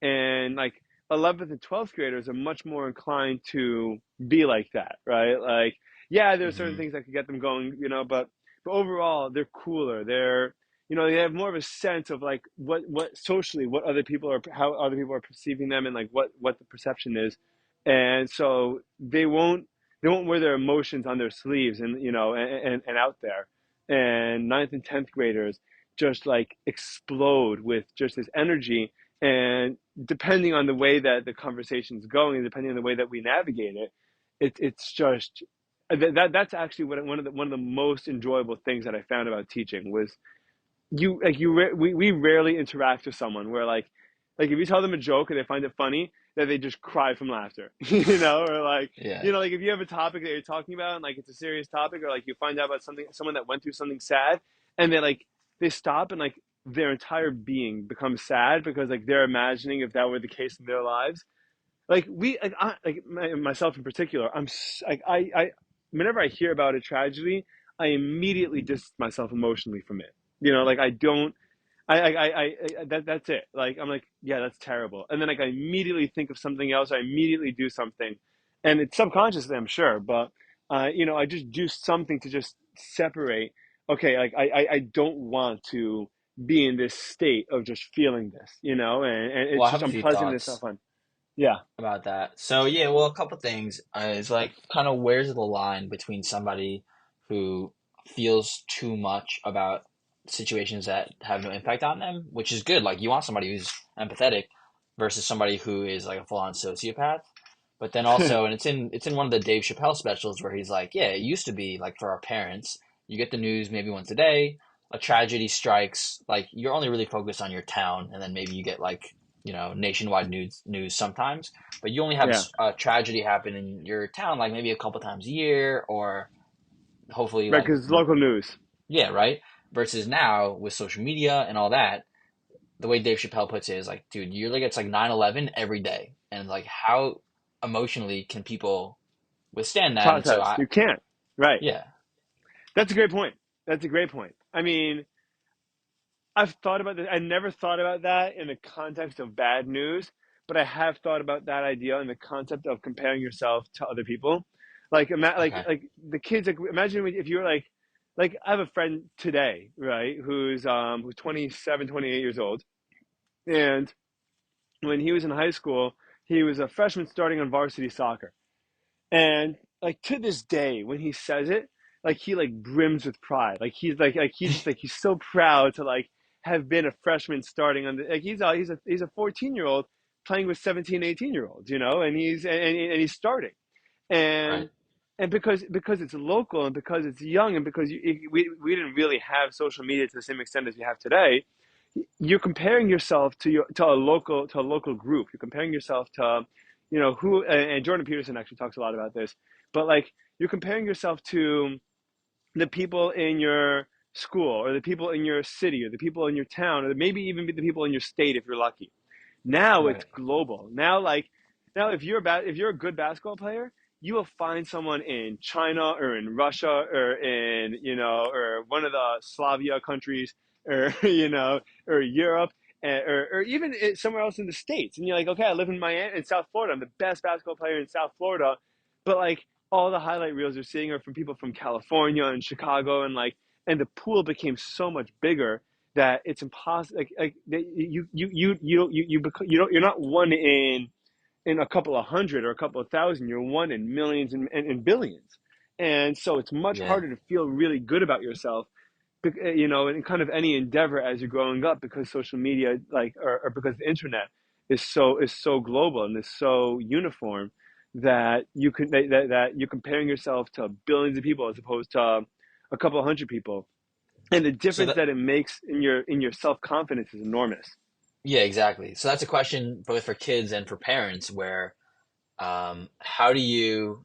And like 11th and 12th graders are much more inclined to be like that, right? Like, yeah, there are certain Hmm. things that could get them going, you know, but overall they're cooler. They're, you know, they have more of a sense of like what socially what other people are, how other people are perceiving them, and like what the perception is. And so they won't wear their emotions on their sleeves, and you know, and out there. And ninth and 10th graders just like explode with just this energy. And depending on the way that the conversation is going, and depending on the way that we navigate it, it's just that's actually one of the most enjoyable things that I found about teaching was we rarely interact with someone where like if you tell them a joke and they find it funny, that they just cry from laughter, you know, or like, Yeah. you know, like if you have a topic that you're talking about and like it's a serious topic, or like you find out about someone that went through something sad, and they stop and like their entire being becomes sad because like they're imagining if that were the case in their lives. Like myself in particular, like whenever I hear about a tragedy, I immediately distance myself emotionally from it. You know, like I don't. That's it. Like I'm like, yeah, that's terrible. And then like I immediately think of something else. I immediately do something, and it's subconsciously, I'm sure, but you know, I just do something to just separate. Okay, like I don't want to be in this state of just feeling this, you know, and Well, it's I just have a few unpleasant and it's not thoughts fun. Yeah, about that. So yeah, well, a couple things. It's like kind of where's the line between somebody who feels too much about situations that have no impact on them, which is good. Like you want somebody who's empathetic versus somebody who is like a full-on sociopath. But then also, and it's in one of the Dave Chappelle specials where he's like, yeah, it used to be like for our parents, you get the news maybe once a day, a tragedy strikes, like you're only really focused on your town, and then maybe you get like, nationwide news sometimes, but you only have yeah, a tragedy happen in your town like maybe a couple times a year, or hopefully right. like, Because it's local news. yeah, right? Versus now with social media and all that, the way Dave Chappelle puts it is like, dude, you're like, it's like 9/11 every day. And like, how emotionally can people withstand that? And so Process. I, You can't. Right. yeah, That's a great point. That's a great point. I mean, I've thought about this. I never thought about that in the context of bad news, but I have thought about that idea in the concept of comparing yourself to other people. okay, Like the kids. Like imagine if you were like I have a friend today, right, who's 27, 28 years old, and when he was in high school, he was a freshman starting on varsity soccer. And like to this day, when he says it, like he like brims with pride. Like he's just like he's so proud to like have been a freshman starting on the like he's a 14-year old playing with 17, 18-year olds, you know, and he's starting. right, And because it's local, and because it's young, and because we didn't really have social media to the same extent as we have today, you're comparing yourself to a local group. You're comparing yourself to, you know, who, and Jordan Peterson actually talks a lot about this, but like you're comparing yourself to the people in your school, or the people in your city, or the people in your town, or maybe even the people in your state if you're lucky. Now it's right, global. Now if you're a good basketball player, you will find someone in China or in Russia or in, you know, or one of the Slavia countries, or you know, or Europe, or even somewhere else in the States. And you're like, okay, I live in Miami, in South Florida. I'm the best basketball player in South Florida, but like all the highlight reels you're seeing are from people from California and Chicago, and like, and the pool became so much bigger that it's impossible. Like you don't, you're not one in a couple of hundred or a couple of thousand. You're one in millions and billions. And so it's much yeah. harder to feel really good about yourself, you know, in kind of any endeavor as you're growing up, because social media, like, or because the internet is so global and is so uniform that that you're comparing yourself to billions of people as opposed to a couple of hundred people, and the So difference that, that it makes in your self confidence is enormous. yeah, exactly. So that's a question both for kids and for parents where, how do you,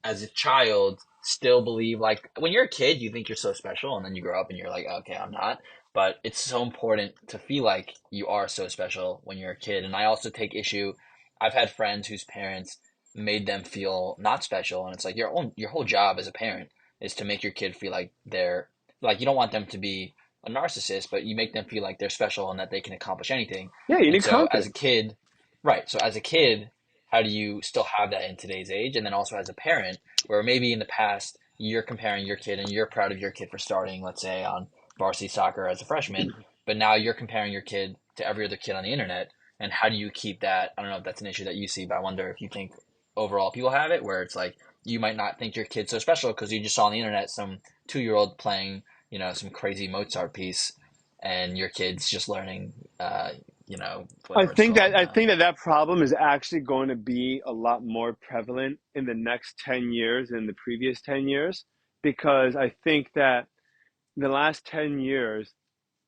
as a child, still believe like when you're a kid, you think you're so special, and then you grow up and you're like, okay, I'm not. But it's so important to feel like you are so special when you're a kid. And I also take issue. I've had friends whose parents made them feel not special, and it's like your whole job as a parent is to make your kid feel like they're like you don't want them to be a narcissist, but you make them feel like they're special and that they can accomplish anything. Yeah, you And need so as a confidence. kid, right? So as a kid, how do you still have that in today's age? And then also as a parent, where maybe in the past you're comparing your kid and you're proud of your kid for starting, let's say, on varsity soccer as a freshman, but now you're comparing your kid to every other kid on the internet. And how do you keep that? I don't know if that's an issue that you see, but I wonder if you think overall people have it where it's like you might not think your kid's so special because you just saw on the internet some 2-year-old playing, some crazy Mozart piece, and your kid's just learning, whatever it's called. I think that that problem is actually going to be a lot more prevalent in the next 10 years than the previous 10 years, because I think that the last 10 years,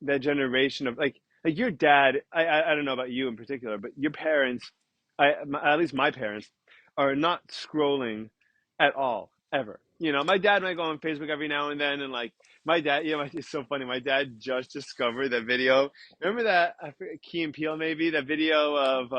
that generation of like your dad, I don't know about you in particular, but your parents, at least my parents, are not scrolling at all ever. My dad might go on Facebook every now and then, and like my dad, it's so funny. My dad just discovered that video. Remember that, I forget, Key and Peele, maybe that video of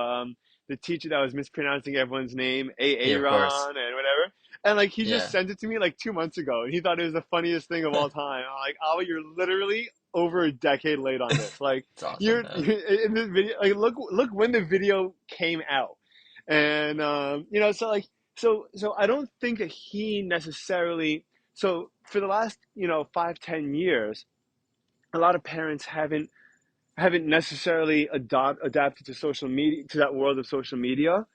the teacher that was mispronouncing everyone's name, Yeah, of course. Aaron and whatever. And like he just Yeah, sent it to me like 2 months ago, and he thought it was the funniest thing of all time. I'm like, oh, you're literally over a decade late on this. Like it's awesome. you're, Yeah. you're in this video. Like look when the video came out, and so like so I don't think that he necessarily. So for the last 5-10 years, a lot of parents haven't necessarily adapted to social media, to that world of social media,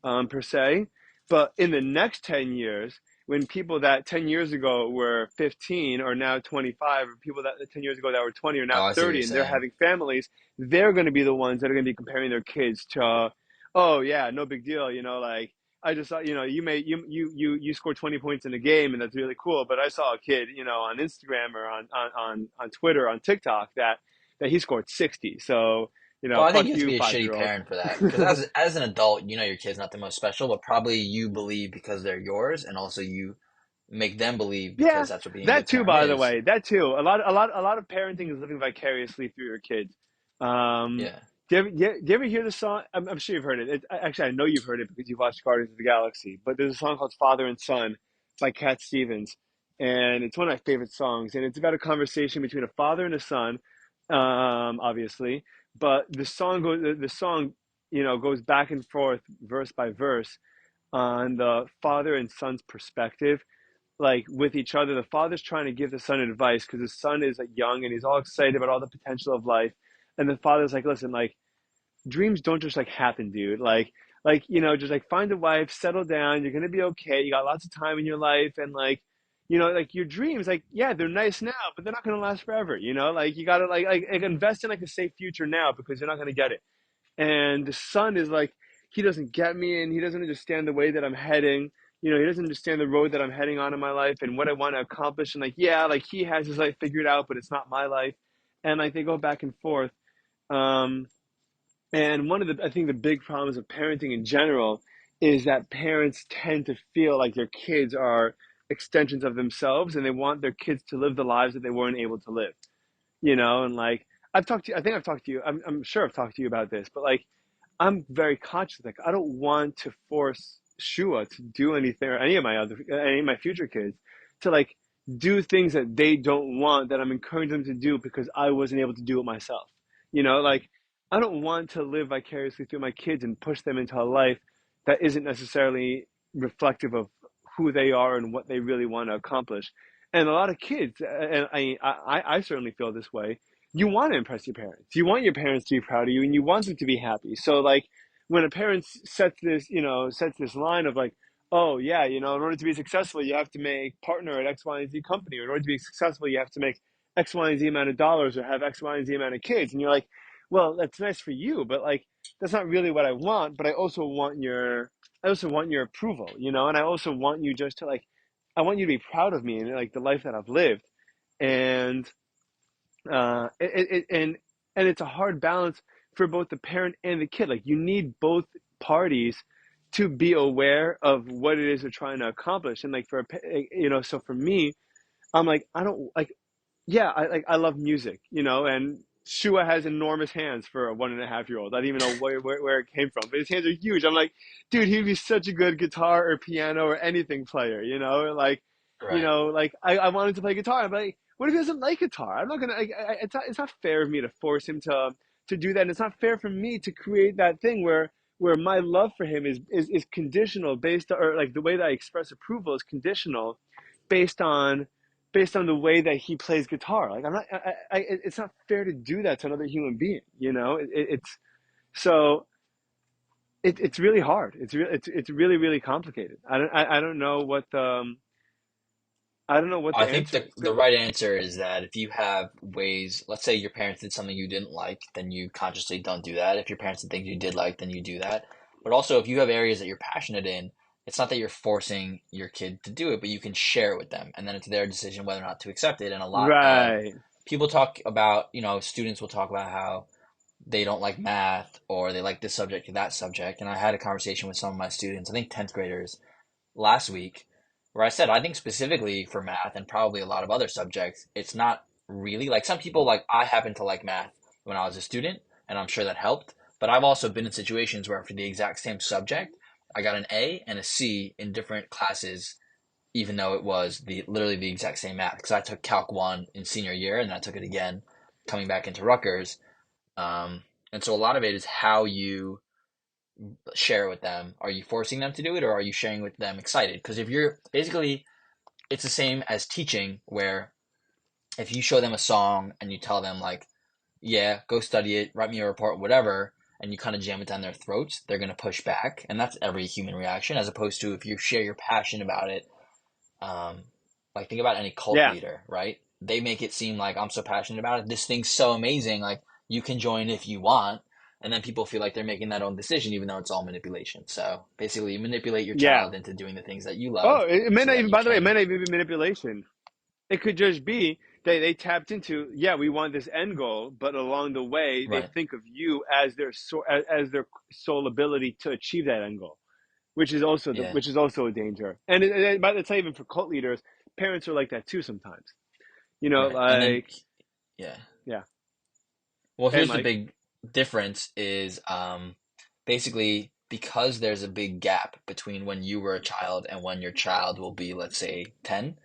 per se. But in the next 10 years, when people that 10 years ago were 15 are now 25, or people that 10 years ago that were 20 are now Oh, I see what 30, you're and they're saying. having families, they're going to be the ones that are going to be comparing their kids to, oh yeah, no big deal, like I just saw, you made you scored 20 points in a game, and that's really cool. But I saw a kid, on Instagram or on Twitter, on TikTok, that he scored 60. So, Well, I think fuck you have to you, be a shitty 5 year old. parent for that because as an adult, you know your kid's not the most special, but probably you believe because they're yours, and also you make them believe Yeah, because that's what being a that good too. parent By the is. way, that too. A lot of parenting is living vicariously through your kids. Um, Yeah. do you ever hear the song? I'm sure you've heard it. Actually, I know you've heard it because you've watched Guardians of the Galaxy. But there's a song called "Father and Son" by Cat Stevens, and it's one of my favorite songs. And it's about a conversation between a father and a son, obviously. But the song goes back and forth, verse by verse, on the father and son's perspective, like with each other. The father's trying to give the son advice because the son is like young and he's all excited about all the potential of life. And the father's like, listen, like dreams don't just like happen, dude. Just like find a wife, settle down. You're gonna be okay. You got lots of time in your life, and like your dreams, like yeah, they're nice now, but they're not gonna last forever. Like you gotta like invest in like a safe future now because you're not gonna get it. And the son is like, he doesn't get me, and he doesn't understand the way that I'm heading. He doesn't understand the road that I'm heading on in my life and what I want to accomplish. And like, yeah, like he has his life figured out, but it's not my life. And like they go back and forth. Um, and I think the big problems of parenting in general is that parents tend to feel like their kids are extensions of themselves, and they want their kids to live the lives that they weren't able to live. And like I think I've talked to you. I'm sure I've talked to you about this, but like I'm very conscious. Like I don't want to force Shua to do anything, or any of my future kids to like do things that they don't want, that I'm encouraging them to do because I wasn't able to do it myself. Like I don't want to live vicariously through my kids and push them into a life that isn't necessarily reflective of who they are and what they really want to accomplish. And a lot of kids, and I certainly feel this way, you want to impress your parents. You want your parents to be proud of you, and you want them to be happy. So like when a parent sets this line of like, oh yeah, in order to be successful, you have to make partner at X, Y, and Z company. Or in order to be successful, you have to make X, Y, and Z amount of dollars, or have X, Y, and Z amount of kids. And you're like, well, that's nice for you, but like that's not really what I want. But I also want your approval, and I also want you just to like, I want you to be proud of me and like the life that I've lived. And and it's a hard balance for both the parent and the kid. Like you need both parties to be aware of what it is they're trying to accomplish. And like so for me, I'm like, I don't like, yeah, I love music, and Shua has enormous hands for a 1.5-year-old. I don't even know where it came from, but his hands are huge. I'm like, dude, he'd be such a good guitar or piano or anything player, like, Right. like I wanted to play guitar. I'm like, what if he doesn't like guitar? I'm not gonna. It's not fair of me to force him to do that. And it's not fair for me to create that thing where my love for him is conditional based on, or like the way that I express approval is conditional based on the way that he plays guitar. Like I'm not, it's not fair to do that to another human being. It's so it's really hard. It's really really complicated. I don't know what I the think answer the is. the right answer is that if you have ways, let's say your parents did something you didn't like, then you consciously don't do that. If your parents did things you did like, then you do that. But also, if you have areas that you're passionate in, it's not that you're forcing your kid to do it, but you can share it with them, and then it's their decision whether or not to accept it. And a lot of Right. people talk about, students will talk about how they don't like math or they like this subject or that subject. And I had a conversation with some of my students, I think 10th graders, last week, where I said I think specifically for math and probably a lot of other subjects, it's not really like some people like I happen to like math when I was a student, and I'm sure that helped. But I've also been in situations where for the exact same subject, I got an A and a C in different classes, even though it was the literally the exact same math. Because I took Calc 1 in senior year and I took it again coming back into Rutgers. And so a lot of it is how you share it with them. Are you forcing them to do it, or are you sharing with them excited? Because if you're basically, it's the same as teaching, where if you show them a song and you tell them like, yeah, go study it, write me a report, whatever, and you kind of jam it down their throats, they're going to push back. And that's every human reaction, as opposed to if you share your passion about it. Um, like think about any cult Yeah. leader, right? They make it seem like I'm so passionate about it. This thing's so amazing. Like you can join if you want. And then people feel like they're making that own decision, even though it's all manipulation. So basically, you manipulate your Yeah. child into doing the things that you love Oh, it may so not that even. you By the way, it may can, not even be manipulation. It could just be they tapped into, yeah, we want this end goal, but along the way they right. think of you as as their sole ability to achieve that end goal, which is also Yeah. which is also a danger. And but it's not even for cult leaders. Parents are like that too sometimes. Right. And then, Like, yeah. yeah. Well, Hey, here's the Mike. big difference is basically because there's a big gap between when you were a child and when your child will be, let's say, 10,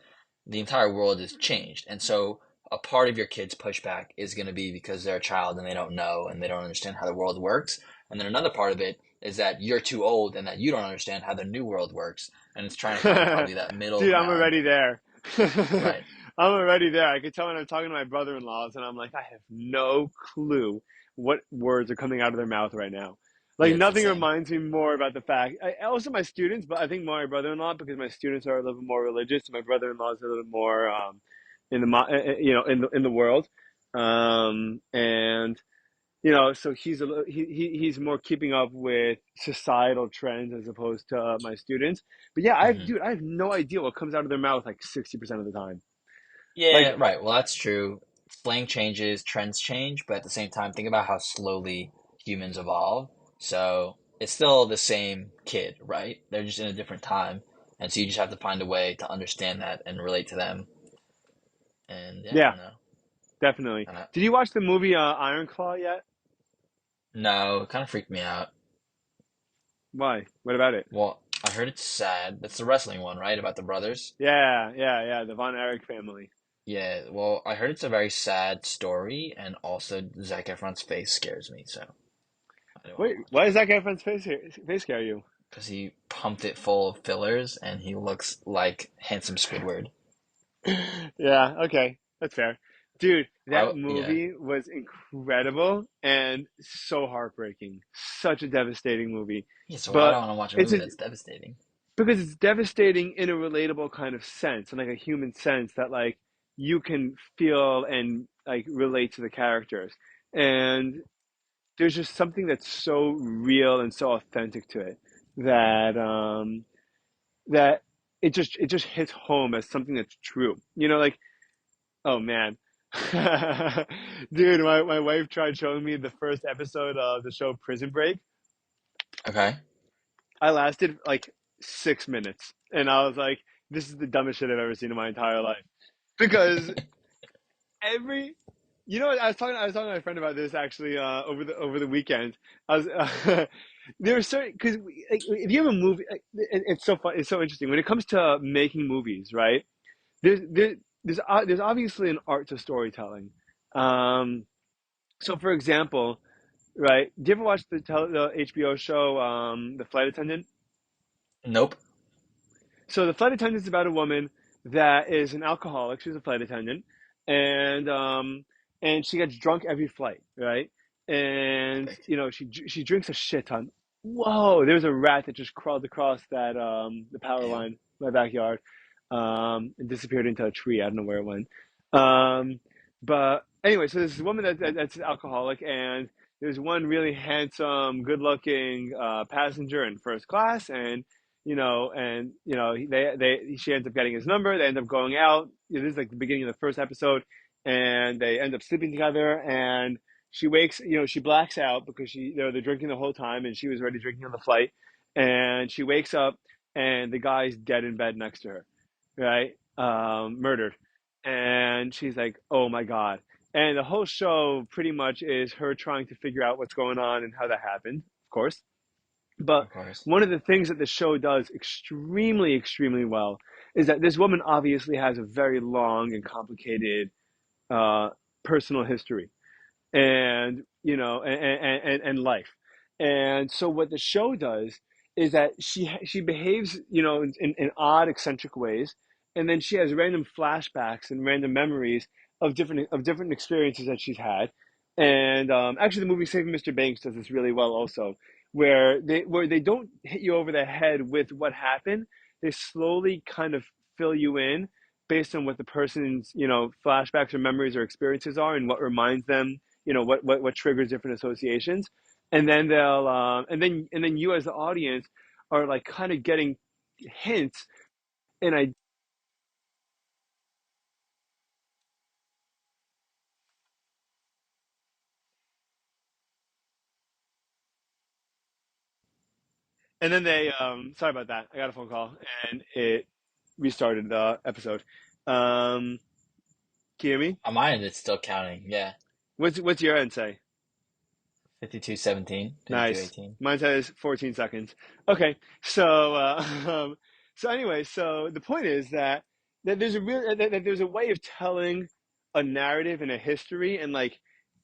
the entire world has changed. And so a part of your kid's pushback is going to be because they're a child and they don't know and they don't understand how the world works. And then another part of it is that you're too old and that you don't understand how the new world works. And it's trying to find probably that middle Dude, I'm ground. already there. Right. I'm already there. I can tell when I'm talking to my brother-in-laws, and I'm like, I have no clue what words are coming out of their mouth right now. Like Yeah, it's nothing insane. reminds me more about the fact. Also my students, but I think more my brother-in-law because my students are a little bit more religious, and my brother-in-law is a little bit more in the in the world, and so he's more keeping up with societal trends as opposed to my students. But yeah, Hmm. I have no idea what comes out of their mouth like 60% of the time. Yeah, Like, right. Well, that's true. Slang changes, trends change, but at the same time, think about how slowly humans evolve. So it's still the same kid, right? They're just in a different time. And so you just have to find a way to understand that and relate to them. And yeah, I yeah, don't know. definitely. Kinda, Did you watch the movie Iron Claw yet? no, it kind of freaked me out. Why? What about it? Well, I heard it's sad. That's the wrestling one, right? About the brothers. Yeah, yeah, yeah. The Von Erich family. Yeah, well, I heard it's a very sad story, and also Zac Efron's face scares me, so I don't want to Wait, watch why it. does that guy friend's face scare you? Because he pumped it full of fillers and he looks like handsome Squidward. Yeah, okay, that's fair. Dude, that Yeah. movie was incredible and so heartbreaking. Such a devastating movie. Yeah, so why do I But want to watch a it's movie a that's devastating? because it's devastating in a relatable kind of sense, and like a human sense that like you can feel and like relate to the characters. And there's just something that's so real and so authentic to it that that it just hits home as something that's true. Like, oh man. Dude, my wife tried showing me the first episode of the show Prison Break. Okay. I lasted like 6 minutes, and I was like, "This is the dumbest shit I've ever seen in my entire life." Because every, I was talking to my friend about this actually over the weekend. I was there were certain because like, if you have a movie, it's so fun. It's so interesting when it comes to making movies, right? There's there, there's obviously an art to storytelling. Um, so, for example, right? Do you ever watch the HBO show The Flight Attendant? Nope. So the flight attendant is about a woman that is an alcoholic. She's a flight attendant, and and she gets drunk every flight, right? And Perfect. she drinks a shit ton. Whoa! There's a rat that just crawled across that the power Ew. line in my backyard, and disappeared into a tree. I don't know where it went. Um, but anyway, so there's this woman that's an alcoholic, and there's one really handsome, good-looking passenger in first class, and they she ends up getting his number. They end up going out. This is like the beginning of the first episode, and they end up sleeping together. And she wakes, she blacks out because they're drinking the whole time, and she was already drinking on the flight. And she wakes up, and the guy's dead in bed next to her, right? Murdered. And she's like, "Oh my God." And the whole show pretty much is her trying to figure out what's going on and how that happened, of course. But Of course. one of the things that the show does extremely, extremely well is that this woman obviously has a very long and complicated uh, personal history and and life. And so what the show does is that she behaves in odd eccentric ways, and then she has random flashbacks and random memories of different experiences that she's had. And actually the movie Saving Mr. Banks does this really well also, where they don't hit you over the head with what happened. They slowly kind of fill you in based on what the person's flashbacks or memories or experiences are, and what reminds them, what triggers different associations. And then they'll and then you as the audience are like kind of getting hints and I and then they sorry about that, I got a phone call and it restarted the episode. Can you hear me? On my end, it's still counting. Yeah. What's your end say? 52-17, Nice. 52-18. Mine says 14 seconds. Okay. So, so anyway, so the point is that that there's a way of telling a narrative and a history and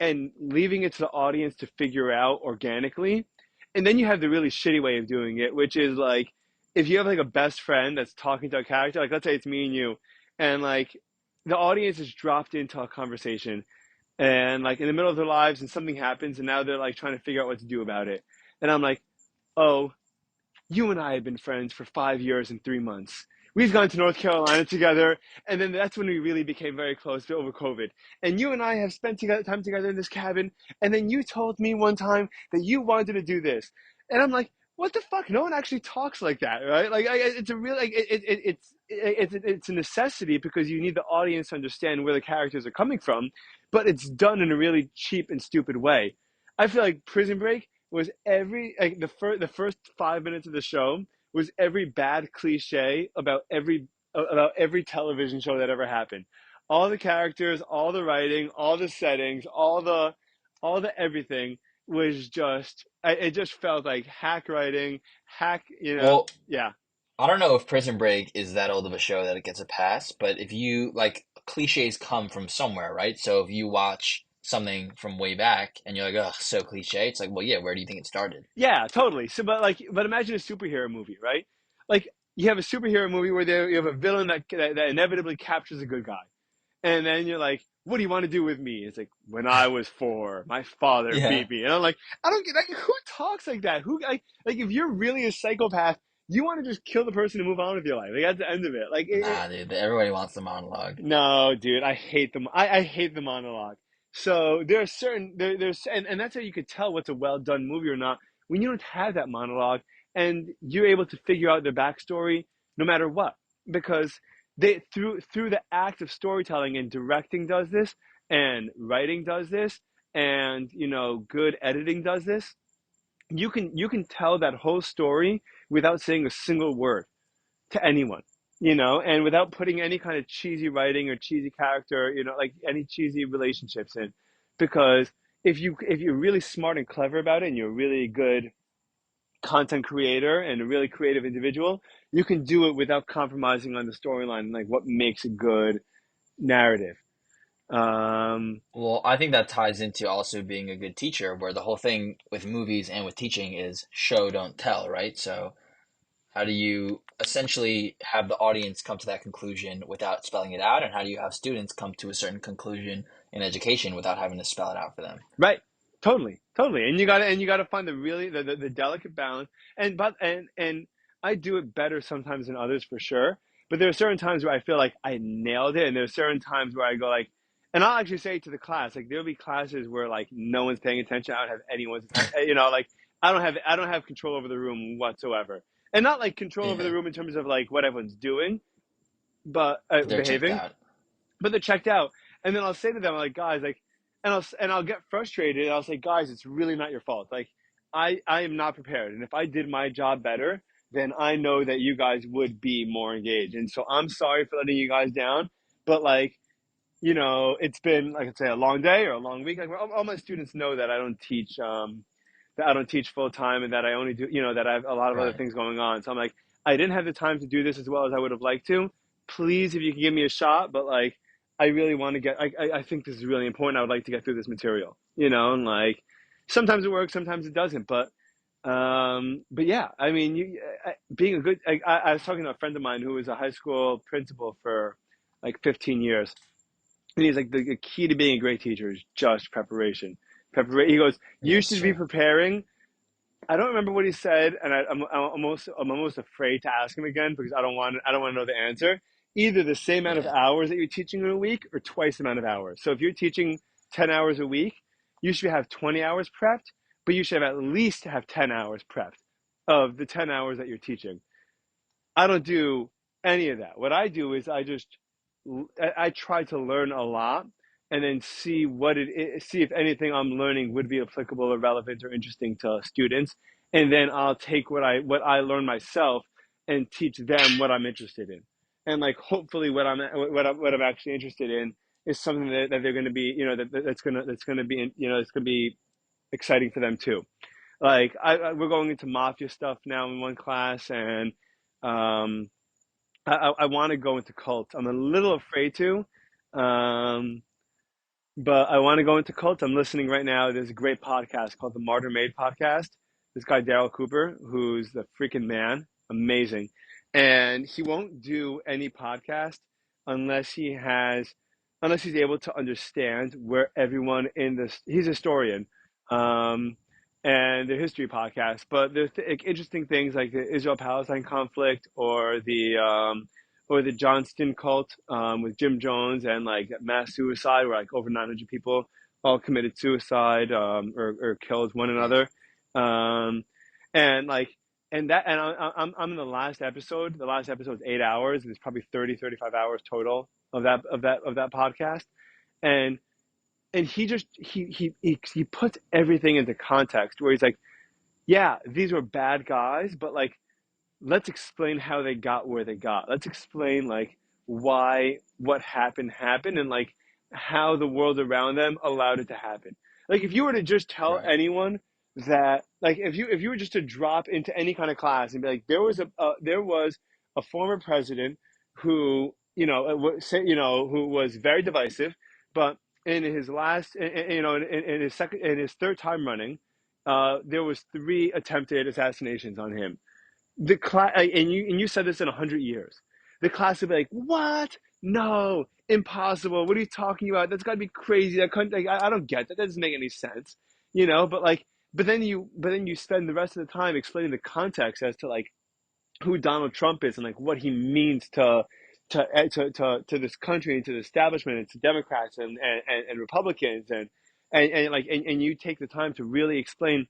and leaving it to the audience to figure out organically. And then you have the really shitty way of doing it, which is like if you have like a best friend that's talking to a character, like let's say it's me and you, and like the audience is dropped into a conversation and like in the middle of their lives and something happens and now they're like trying to figure out what to do about it. And I'm like, "Oh, you and I have been friends for 5 years and 3 months. We've gone to North Carolina together, and then that's when we really became very close over COVID. And you and I have spent time together in this cabin, and then you told me one time that you wanted to do this." And I'm like, "What the fuck? No one actually talks like that, right? It's a real it's a necessity because you need the audience to understand where the characters are coming from, but it's done in a really cheap and stupid way. I feel like Prison Break was every like the first 5 minutes of the show was every bad cliche about every television show that ever happened. All the characters, all the writing, all the settings, all the everything was just it just felt like hack writing, hack, Well, yeah. I don't know if Prison Break is that old of a show that it gets a pass, but if you like cliches come from somewhere, right? So if you watch something from way back and you're like, oh, so cliche, it's like, well, yeah, where do you think it started? Yeah, totally. So, but imagine a superhero movie, right? Like you have a superhero movie where you have a villain that inevitably captures a good guy. And then you're like, "What do you want to do with me?" It's like, "When I was 4, my father Yeah. beat me." And I'm like, I don't get like who talks like that? Who like if you're really a psychopath, you want to just kill the person and move on with your life. Like that's the end of it. Nah, dude, everybody wants the monologue. No, dude, I hate them. I hate the monologue. So there are certain there's and that's how you could tell what's a well done movie or not when you don't have that monologue and you're able to figure out their backstory no matter what, because they through the act of storytelling, and directing does this and writing does this and good editing does this. You can tell that whole story without saying a single word to anyone, and without putting any kind of cheesy writing or cheesy character, like any cheesy relationships in, because if you're really smart and clever about it, and you're a really good content creator and a really creative individual, you can do it without compromising on the storyline and like what makes a good narrative. Um, Well, I think that ties into also being a good teacher, where the whole thing with movies and with teaching is show, don't tell, right? So, how do you essentially have the audience come to that conclusion without spelling it out? And how do you have students come to a certain conclusion in education without having to spell it out for them? Right. Totally. Totally. And you gotta find the delicate balance. And I do it better sometimes than others for sure. But there are certain times where I feel like I nailed it, and there are certain times where I go like, and I'll actually say to the class, like there'll be classes where like no one's paying attention. I don't have anyone's attention. Like I don't have control over the room whatsoever, and not like control over the Yeah, room in terms of like what everyone's doing, but but they're checked behaving, out. but they're checked out. And then I'll say to them, like, guys, like, and I'll get frustrated. And I'll say, guys, it's really not your fault. Like, I am not prepared, and if I did my job better, then I know that you guys would be more engaged. And so I'm sorry for letting you guys down, but like, it's been, like I say, a long day or a long week. Like all my students know that I don't teach full time, and that I only do, that I have a lot of other Right. things going on. So I'm like, I didn't have the time to do this as well as I would have liked to. Please, if you can give me a shot, but like, I really want to get, I think this is really important. I would like to get through this material, and like, sometimes it works, sometimes it doesn't. But yeah, I mean, being a good, I was talking to a friend of mine who was a high school principal for like 15 years. And he's like, the key to being a great teacher is just preparation. He goes, Yeah, you it's should be true. preparing. I don't remember what he said, and I'm almost afraid to ask him again because I don't want to know the answer. Either the same amount of Yeah, hours that you're teaching in a week, or twice the amount of hours. So if you're teaching 10 hours a week, you should have 20 hours prepped, but you should have at least have 10 hours prepped of the 10 hours that you're teaching. I don't do any of that. What I do is I try to learn a lot, and then see what it is, see if anything I'm learning would be applicable or relevant or interesting to students, and then I'll take what I learn myself and teach them what I'm interested in, and like hopefully what I'm actually interested in is something that they're going to be, that's going to be, it's going to be exciting for them too. Like we're going into mafia stuff now in one class, and um, I want to go into cults. I'm a little afraid to, um, but I want to go into cults. I'm listening right now. There's a great podcast called the Martyr Made podcast. This guy Daryl Cooper, who's the freaking man, amazing, and he won't do any podcast unless he has, unless he's able to understand where everyone in this. He's a historian, um, and the history podcast. But there's like, interesting things like the Israel-Palestine conflict, or the Johnston cult, with Jim Jones, and like mass suicide, where like over 900 people all committed suicide, or killed one yeah. another, um, and like and I'm in the last episode. The last episode is 8 hours, and it's probably 30-35 hours total of that podcast, and he just he puts everything into context, where he's like, yeah, these were bad guys, but like, let's explain how they got where they got. Let's explain like why what happened, and like how the world around them allowed it to happen. Like if you were to just tell Right. anyone that, like if you were just to drop into any kind of class and be like, there was a former president who, who was very divisive, but in his last, in his second, in his third time running, there was three attempted assassinations on him. The class, and you said this in 100 years, the class would be like, what? No, impossible. What are you talking about? That's got to be crazy. That couldn't, like, I don't get that. That doesn't make any sense, but like, but then you spend the rest of the time explaining the context as to like who Donald Trump is, and like what he means to this country, and to the establishment, and to Democrats, and Republicans, and you take the time to really explain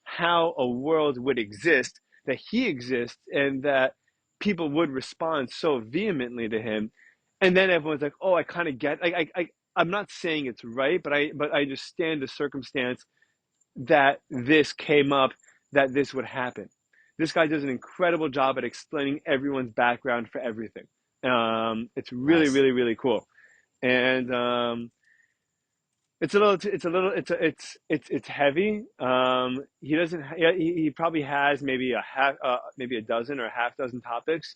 how a world would exist, that he exists, and that people would respond so vehemently to him, and then everyone's like, oh, I kind of get, I'm not saying it's right, but I understand the circumstance that this came up, that this would happen. this guy does an incredible job at explaining everyone's background for everything. It's really, Nice. really, really cool. And it's heavy. He doesn't. He probably has maybe a dozen or a half dozen topics,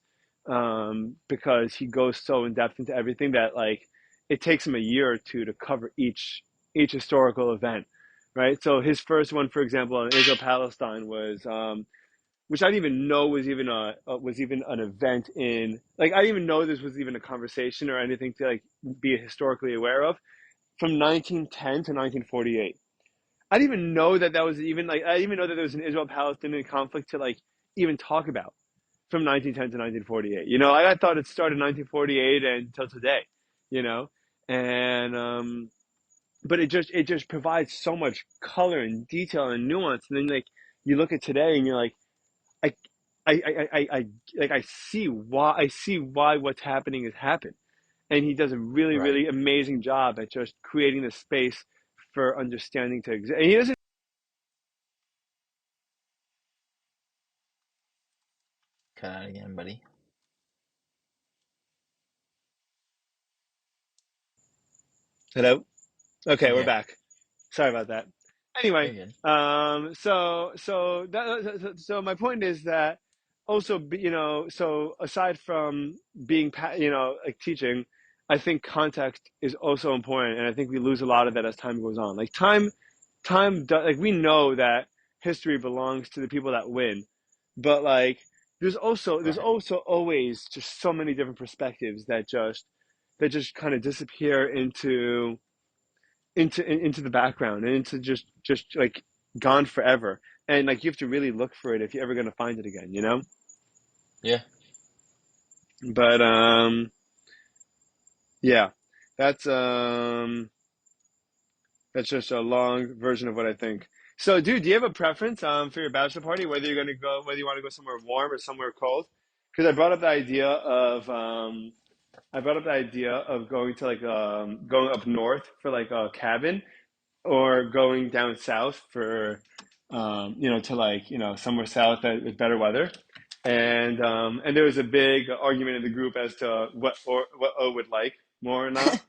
because he goes so in depth into everything that like it takes him a year or two to cover each historical event, right? So his first one, for example, on Israel Palestine was, which I didn't even know was even an event in, like I didn't even know this was even a conversation or anything to like be historically aware of, from 1910 to 1948. I didn't even know that that was even like I didn't even know that there was an Israel-Palestinian conflict to like even talk about from 1910 to 1948. You know, I thought it started in 1948 until today. You know, and but it just provides so much color and detail and nuance. And then like you look at today and you're like, I. I see why what's happening has happened, and he does a really, Right. really amazing job at just creating the space for understanding to exist. And he doesn't. Cut out again, buddy. Hello. Okay, we're Yeah, back. Sorry about that. Anyway, you're good. so my point is that also, so aside from being, like teaching, I think context is also important, and I think we lose a lot of that as time goes on. Like like we know that history belongs to the people that win, but like there's Right. also always just so many different perspectives that just kind of disappear into the background and into just like gone forever. And like you have to really look for it if you're ever going to find it again, you know? Yeah. But yeah, that's that's just a long version of what I think. So, dude, do you have a preference for your bachelor party, whether you want to go somewhere warm or somewhere cold? Because I brought up the idea of going to like going up north for like a cabin, or going down south for, to like, somewhere south that with better weather. And there was a big argument in the group as to what O would like more or not.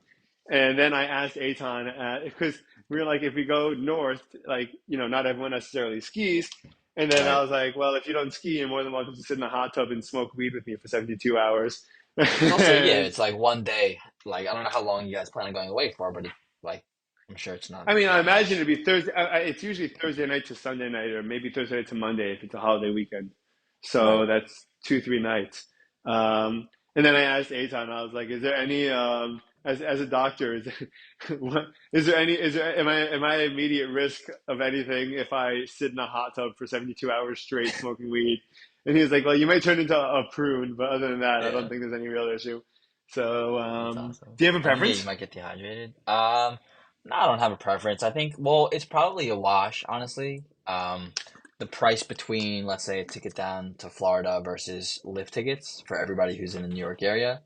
And then I asked Aton, because we were like, if we go north, like, not everyone necessarily skis. And then I Right. was like, well, if you don't ski, you're more than welcome to sit in a hot tub and smoke weed with me for 72 hours. It's also, yeah, And it's like one day. Like, I don't know how long you guys plan on going away for, but like, I'm sure it's not I mean, I that imagine much. it'd be Thursday. It's usually Thursday night to Sunday night, or maybe Thursday night to Monday if it's a holiday weekend. So Right. that's 2, 3 nights. And then I asked Eitan, I was like, "Is there any, as a doctor, what, am I at immediate risk of anything if I sit in a hot tub for 72 hours straight smoking weed?" And he was like, "Well, you might turn into a prune, but other than that, I don't Yeah. think there's any real issue." So, That's awesome. do you have a I think, yeah, you preference? might get dehydrated. No, I don't have a preference. I think, well, it's probably a wash, honestly. The price between, let's say, a ticket down to Florida versus lift tickets for everybody who's in the New York area.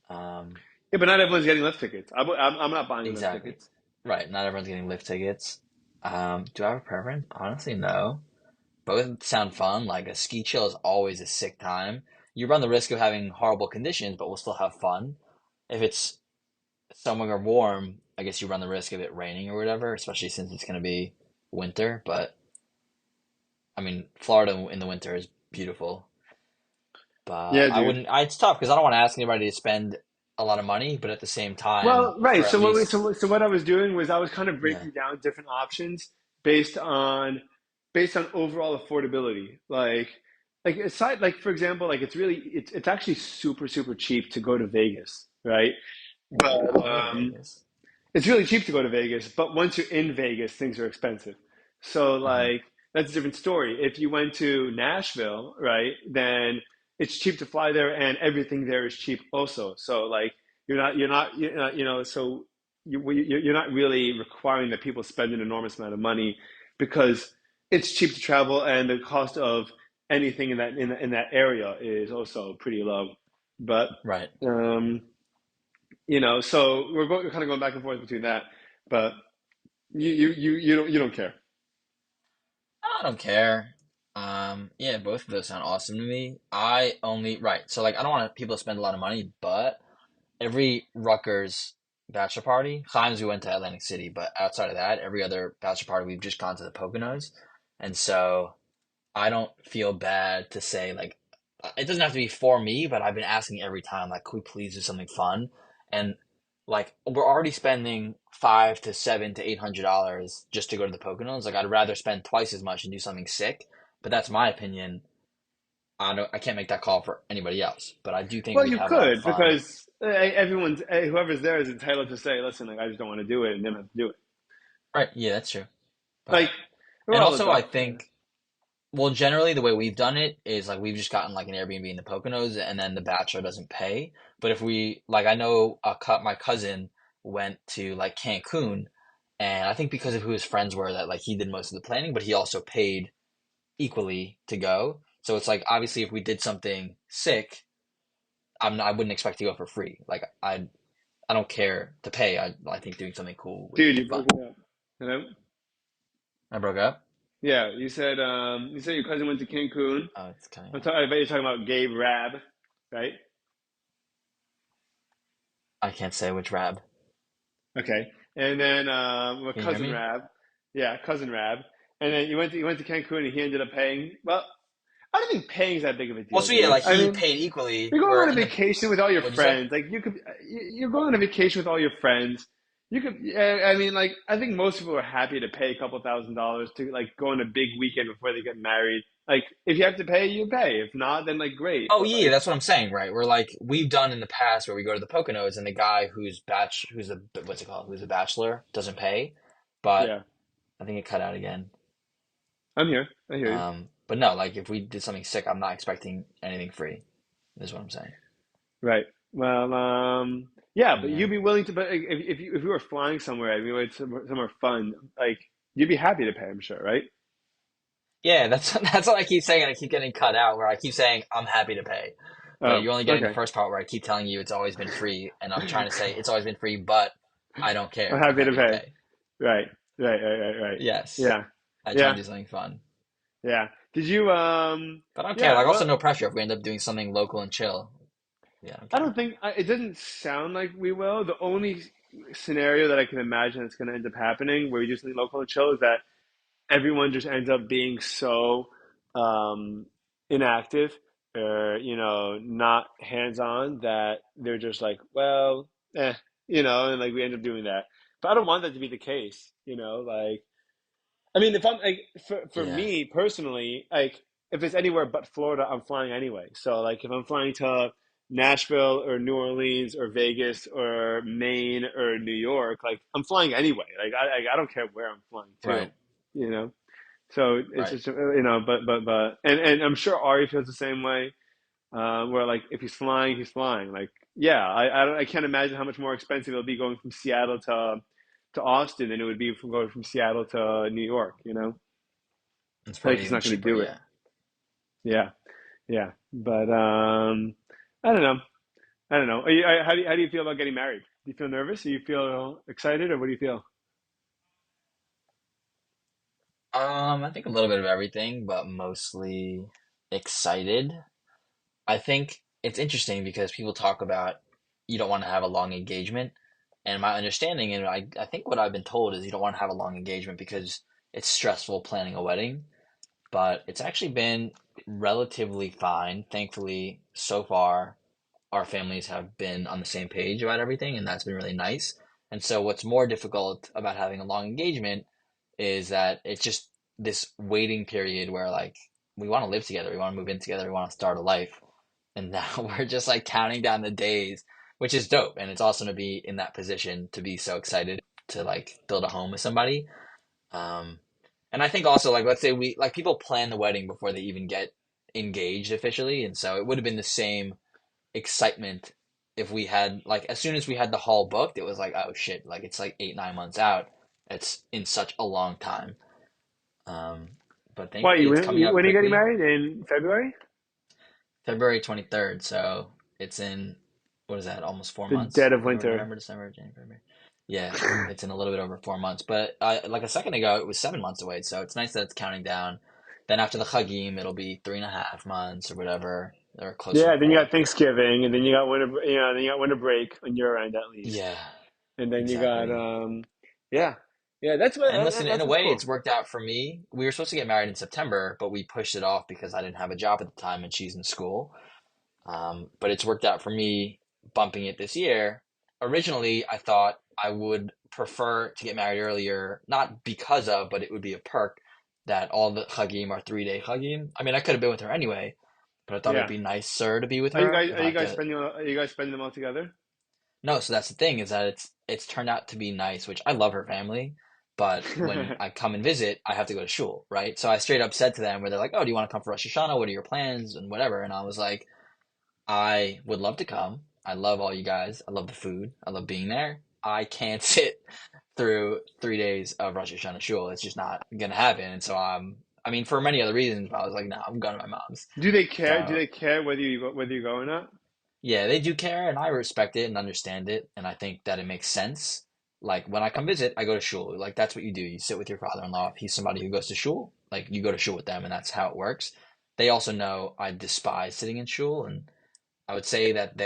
Um, Yeah, but not everyone's getting lift tickets. I'm not buying lift exactly. tickets. Right. Not everyone's getting lift tickets. Do I have a preference? Honestly, no. Both sound fun. Like a ski chill is always a sick time. You run the risk of having horrible conditions, but we'll still have fun. If it's somewhere warm, I guess you run the risk of it raining or whatever, especially since it's going to be winter. But I mean, Florida in the winter is beautiful. But Yeah, I dude. wouldn't. It's tough because I don't want to ask anybody to spend a lot of money, but at the same time, Well, right. for at So least, so what I was doing was I was kind of yeah, breaking down different options based on based on overall affordability. Like aside, like for example, like it's actually super cheap to go to Vegas, right? But I'll go to Vegas. it's really cheap to go to Vegas, but once you're in Vegas, things are expensive. So Hmm. like that's a different story. If you went to Nashville, right, then it's cheap to fly there, and everything there is cheap also. So like so you're not really requiring that people spend an enormous amount of money, because it's cheap to travel, and the cost of anything in that area is also pretty low. But Right. um, so we're kind of going back and forth between that, but you don't care. I don't care. Yeah, both of those sound awesome to me. I only right, so like I don't want people to spend a lot of money, but every Rutgers bachelor party, times we went to Atlantic City, but outside of that, every other bachelor party we've just gone to the Poconos, and so I don't feel bad to say like it doesn't have to be for me, but I've been asking every time like, could we please do something fun? And like we're already spending $500 to $700 to $800 just to go to the Poconos. Like I'd rather spend twice as much and do something sick. But that's my opinion. I can't make that call for anybody else, but I do think Well, we'd you have a lot of could fun. because whoever's there is entitled to say, "Listen, like I just don't want to do it," and then have to do it. Right? Yeah, that's true. Like But we're and all also I adults. Yeah. think well, generally the way we've done it is like we've just gotten like an Airbnb in the Poconos, and then the bachelor doesn't pay. But if we like, I know my cousin went to like Cancun, and I think because of who his friends were, that like he did most of the planning, but he also paid equally to go. So it's like obviously if we did something sick, I wouldn't expect to go for free. Like I don't care to pay. I think doing something cool would Dude, be you fun. broke it up. Hello? I broke up. Yeah, you said your cousin went to Cancun. Oh, it's cutting out. I bet you're talking about Gabe Rab, right? I can't say which Rab. Okay. And then my Can you hear cousin me? Rab, yeah, cousin Rab. And then you went to Cancun and he ended up paying. Well, I don't think paying is that big of a Well, deal, so yeah, dude. like I he mean, paid equally. you're going Where on a in the vacation with all your what'd you say? friends. Like you're going on a vacation with all your friends. You could, I mean, like I think most people are happy to pay a couple $1,000s to like go on a big weekend before they get married. Like if you have to pay, you pay. If not, then like great. Oh But yeah, like, that's what I'm saying, right? We're like we've done in the past where we go to the Poconos and the guy who's a what's it called, who's a bachelor doesn't pay, but yeah, I think it cut out again. I'm here. I hear you. But no, like if we did something sick, I'm not expecting anything free. Is what I'm saying. Right. Well, yeah, but Yeah. you'd be willing to. But if you were flying somewhere and we went somewhere fun, like you'd be happy to pay. I'm sure, right? Yeah, that's that's what I keep saying, and I keep getting cut out where I keep saying I'm happy to pay. But Oh, you're only getting the okay. first part where I keep telling you it's always been free, and I'm trying to say it's always been free, but I don't I'm care. I'm happy to happy to pay. pay. Right. Right. Yes. Yeah. I try and Yeah. do something fun. Yeah. Did you But I don't care. yeah, Like also well, no pressure if we end up doing something local and chill. Yeah, I don't I care. don't think it doesn't sound like we will. The only scenario that I can imagine that's going to end up happening where we do something local and chill is that everyone just ends up being so um, inactive or not hands on that they're just like, well, and like we end up doing that. But I don't want that to be the case, like I mean, if I'm like for Yeah. me personally, like if it's anywhere but Florida, I'm flying anyway. So like if I'm flying to Nashville or New Orleans or Vegas or Maine or New York, like I'm flying anyway. Like I don't care where I'm flying to, Right. you know. So it's Right. just and I'm sure Ari feels the same way. Where like if he's flying, he's flying. Like yeah, I can't imagine how much more expensive it'll be going from Seattle to Austin than it would be from going from Seattle to New York. It's Like probably he's even not going to cheaper. do it. Yeah. Yeah, yeah. But I don't know. I don't know. How do you feel about getting married? Do you feel nervous? Do you feel excited, or what do you feel? I think a little bit of everything, but mostly excited. I think it's interesting because people talk about you don't want to have a long engagement. And my understanding, and I think what I've been told is you don't want to have a long engagement because it's stressful planning a wedding. But it's actually been relatively fine. Thankfully, so far, our families have been on the same page about everything, and that's been really nice. And so, what's more difficult about having a long engagement is that it's just this waiting period where, like, we want to live together, we want to move in together, we want to start a life. And now we're just like counting down the days, which is dope. And it's awesome to be in that position to be so excited to like build a home with somebody. Um, and I think also like let's say we like people plan the wedding before they even get engaged officially, and so it would have been the same excitement if we had like as soon as we had the hall booked, it was like oh shit, like it's like 8 9 months out. It's in such a long time. Um, but Why thankfully it's coming up when are you getting quickly. married in February? February 23rd, so it's in what is that? Almost four The months. dead of October, winter. November, December, January, February. Yeah, it's in a little bit over 4 months. But like a second ago, it was 7 months away. So it's nice that it's counting down. Then after the Chagim, it'll be 3.5 months or whatever, or closer to Yeah, then you got 4. Thanksgiving, and then you got then you got winter break on your end at least, Yeah, and then you got exactly. yeah, yeah. That's what And listen, in that's a what's way, cool. it's worked out for me. We were supposed to get married in September, but we pushed it off because I didn't have a job at the time and she's in school. But it's worked out for me bumping it this year. Originally, I thought I would prefer to get married earlier, not because of, but it would be a perk that all the Chagim are 3-day Chagim. I mean, I could have been with her anyway, but I thought it would Yeah. be nicer to be with her if I have to. Are you guys spending them all together? No, so that's the thing is that it's turned out to be nice, which I love her family, but when I come and visit, I have to go to shul, right? So I straight up said to them where they're like, "Oh, do you want to come for Rosh Hashanah? What are your plans and whatever?" And I was like, "I would love to come. I love all you guys. I love the food. I love being there. I can't sit through 3 days of Rosh Hashanah shul. It's just not gonna happen." And so I mean, for many other reasons, but I was like, "No, I'm going to my mom's." Do they care? Do So they care whether you go or not? yeah, they do care, and I respect it and understand it, and I think that it makes sense. Like when I come visit, I go to shul. Like that's what you do. You sit with your father-in-law. If he's somebody who goes to shul, like you go to shul with them, and that's how it works. They also know I despise sitting in shul, and I would say that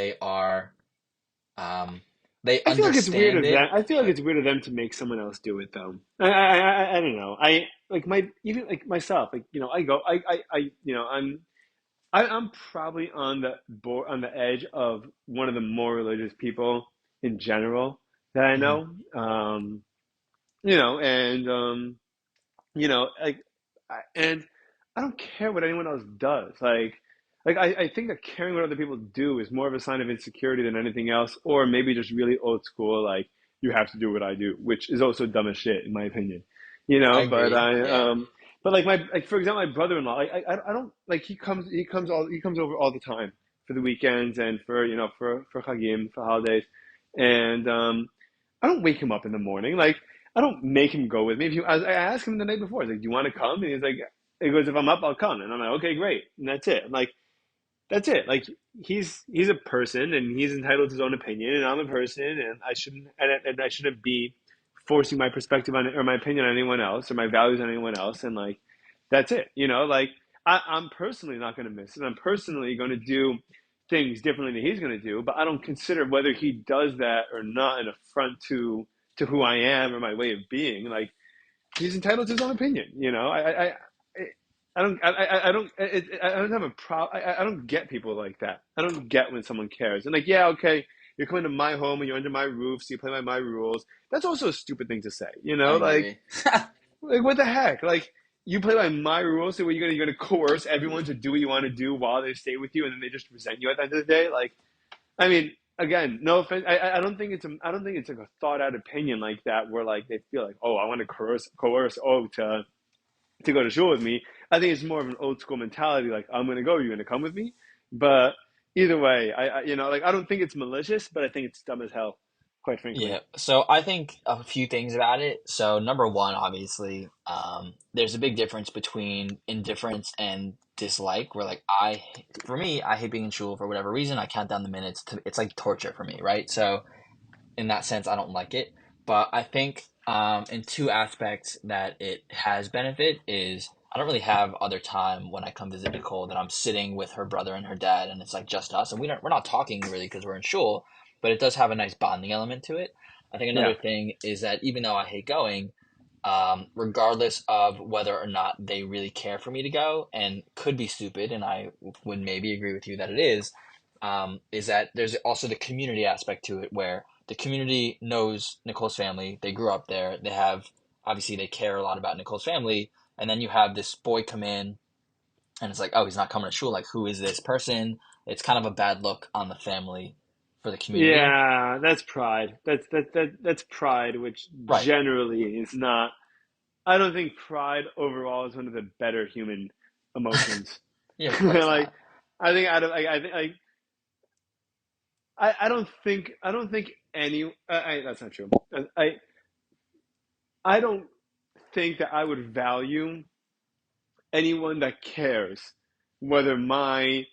um, they I feel like it's weird understand of them. it, I feel like but it's weird of them to make someone else do it though. I don't know. I like my even like myself. Like I go. I'm probably on the edge of one of the more religious people in general that I mhm. know. And like, and I don't care what anyone else does. I think that caring what other people do is more of a sign of insecurity than anything else, or maybe just really old school, like you have to do what I do, which is also dumb as shit in my opinion. I But agree. Yeah, but like for example, my brother-in-law, I don't like he comes over all the time for the weekends and for for Chagim for holidays, and I don't wake him up in the morning. Like I don't make him go with me. If you, I asked him the night before. I was like, "Do you want to come?" And he goes, "If I'm up, I'll come." And I'm like, "Okay, great." And that's it. I'm like, "That's it." Like he's a person and he's entitled to his own opinion, and I'm a person, and I shouldn't be forcing my perspective on or my opinion on anyone else or my values on anyone else. And like, that's it. Like I'm personally not going to miss it. I'm personally going to do things differently than he's going to do, but I don't consider whether he does that or not an affront to who I am or my way of being. Like he's entitled to his own opinion. I don't have a problem. I don't get people like that. I don't get when someone cares. And like, yeah, okay, you're coming to my home and you're under my roof, so you play by my rules. That's also a stupid thing to say. I agree. Like what the heck? Like you play by my rules, so you're gonna coerce everyone to do what you want to do while they stay with you, and then they just resent you at the end of the day. Like, I mean, again, no offense. I don't think I don't think it's like a thought out opinion like that where like they feel like, oh, I want to coerce to go to shul with me. I think it's more of an old school mentality, like I'm gonna go, you're gonna come with me. But either way, like I don't think it's malicious, but I think it's dumb as hell, quite frankly. Yeah, so I think a few things about it. So number one, obviously, there's a big difference between indifference and dislike. Where like for me, I hate being in shul for whatever reason. I count down the minutes to, it's like torture for me, right? So in that sense, I don't like it. But I think in two aspects that it has benefit is I don't really have other time when I come visit Nicole that I'm sitting with her brother and her dad, and it's like just us, and we're not talking really because we're in shul, but it does have a nice bonding element to it. I think Yeah, another thing is that even though I hate going, regardless of whether or not they really care for me to go, and could be stupid, and I would maybe agree with you that it is that there's also the community aspect to it where the community knows Nicole's family. They grew up there. They have, obviously, they care a lot about Nicole's family. And then you have this boy come in and it's like, oh, he's not coming to shul. Like, who is this person? It's kind of a bad look on the family for the community. yeah, that's pride. That's pride, which Right. generally is not. I don't think pride overall is one of the better human emotions. Yeah, of course Like, not. I think out of I think I don't think that's not true. I don't think that I would value anyone that cares whether my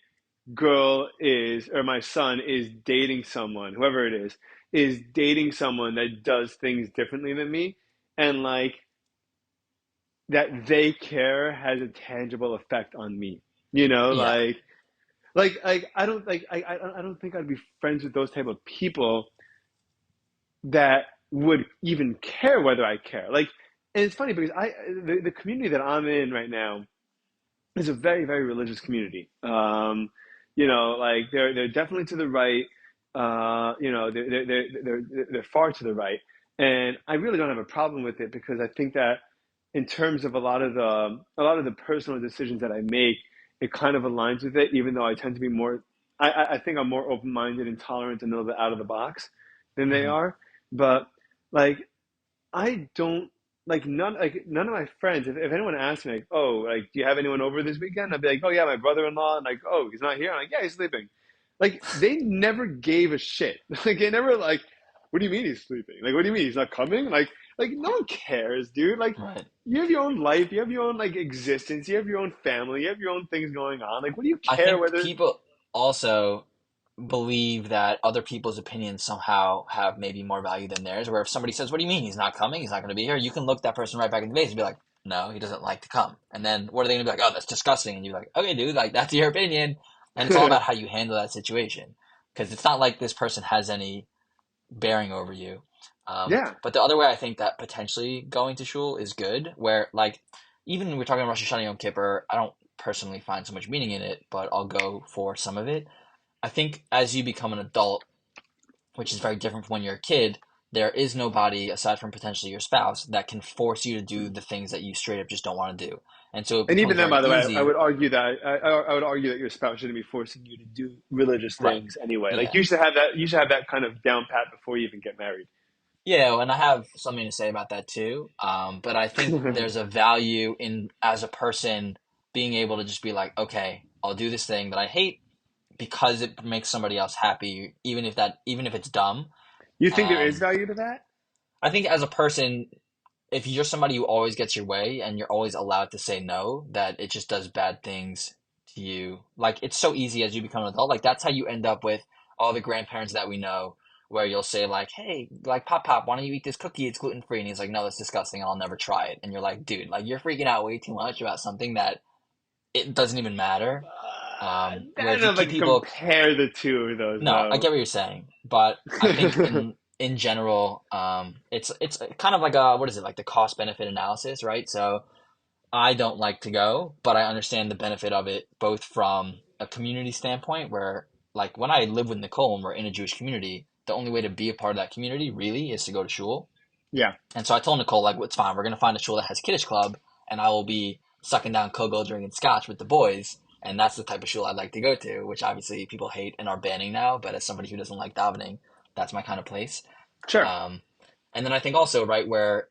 girl is or my son is dating someone, whoever it is dating someone that does things differently than me and like that they care has a tangible effect on me. You know, Yeah. like I don't think I'd be friends with those type of people that would even care whether I care. Like, and it's funny because the community that I'm in right now is a very, very religious community. You know, like they're definitely to the right. You know, they're far to the right, and I really don't have a problem with it because I think that in terms of a lot of the personal decisions that I make, it kind of aligns with it. Even though I tend to be more, I think I'm more open minded and tolerant and a little bit out of the box than they Hmm. are. But like I don't none of my friends. If anyone asks me like, oh, like, do you have anyone over this weekend? I'd be like, oh yeah, my brother-in-law. And like, oh, he's not here. I'm like, yeah, he's sleeping. Like they never gave a shit. Like they never like, what do you mean he's sleeping? Like what do you mean he's not coming? Like no one cares, dude. Like Right. you have your own life, you have your own like existence, you have your own family, you have your own things going on. Like what do you I care think whether? people also believe that other people's opinions somehow have maybe more value than theirs. Where if somebody says, "What do you mean he's not coming? He's not going to be here?" You can look that person right back in the face and be like, "No, he doesn't like to come." And then what are they going to be like? "Oh, that's disgusting." And you're like, "Okay, dude, like that's your opinion." And it's all about how you handle that situation because it's not like this person has any bearing over you. Yeah. But the other way I think that potentially going to shul is good, where like even we're talking about Rosh Hashanah Yom Kippur, I don't personally find so much meaning in it, but I'll go for some of it. I think as you become an adult, which is very different from when you're a kid, there is nobody aside from potentially your spouse that can force you to do the things that you straight up just don't want to do. And so it And becomes even then, very by the way, I easy. would argue that I would argue that your spouse shouldn't be forcing you to do religious Right. things anyway. Like Yeah. you should have that. You should have that kind of down pat before you even get married. Yeah, and I have something to say about that too. But I think there's a value in as a person being able to just be like, okay, I'll do this thing that I hate because it makes somebody else happy, even if it's dumb. You think there is Um, value to that? I think as a person, if you're somebody who always gets your way and you're always allowed to say no, that it just does bad things to you. Like it's so easy as you become an adult. Like that's how you end up with all the grandparents that we know, where you'll say like, "Hey, like Pop, why don't you eat this cookie? It's gluten free." And he's like, "No, that's disgusting. I'll never try it." And you're like, "Dude, like you're freaking out way too much about something that it doesn't even matter." I Where don't if know you if I keep can people compare the two of those no, I though. get what you're saying, but I think in general, it's kind of like a what is it like the cost benefit analysis, right? So I don't like to go, but I understand the benefit of it both from a community standpoint, where like when I live with Nicole and we're in a Jewish community, the only way to be a part of that community really is to go to shul. Yeah, And so I told Nicole like, it's fine, we're gonna find a shul that has Kiddush Club, and I will be sucking down Kogo drinking scotch with the boys. And that's the type of shul I'd like to go to, which obviously people hate and are banning now. But as somebody who doesn't like davening, that's my kind of place. sure. Um, and then I think also, right, where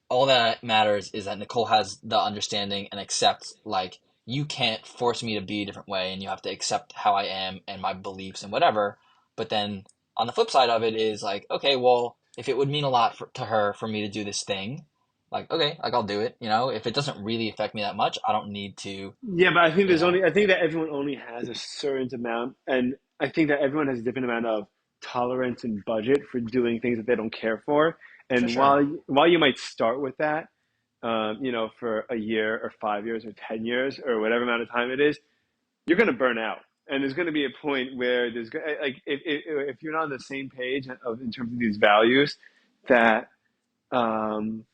all that matters is that Nicole has the understanding and accepts, like, you can't force me to be a different way and you have to accept how I am and my beliefs and whatever. But then on the flip side of it is like, okay, well, if it would mean a lot to her for me to do this thing, like, okay, like I'll do it. You know, if it doesn't really affect me that much, I don't need to, Yeah, but I think you there's know, only I think that everyone only has a certain amount, and I think that everyone has a different amount of tolerance and budget for doing things that they don't care for. for And sure. while you might start with that, you know, for a year or 5 years or 10 years or whatever amount of time it is, you're going to burn out. And there's going to be a point where like if you're not on the same page in terms of these values, that um,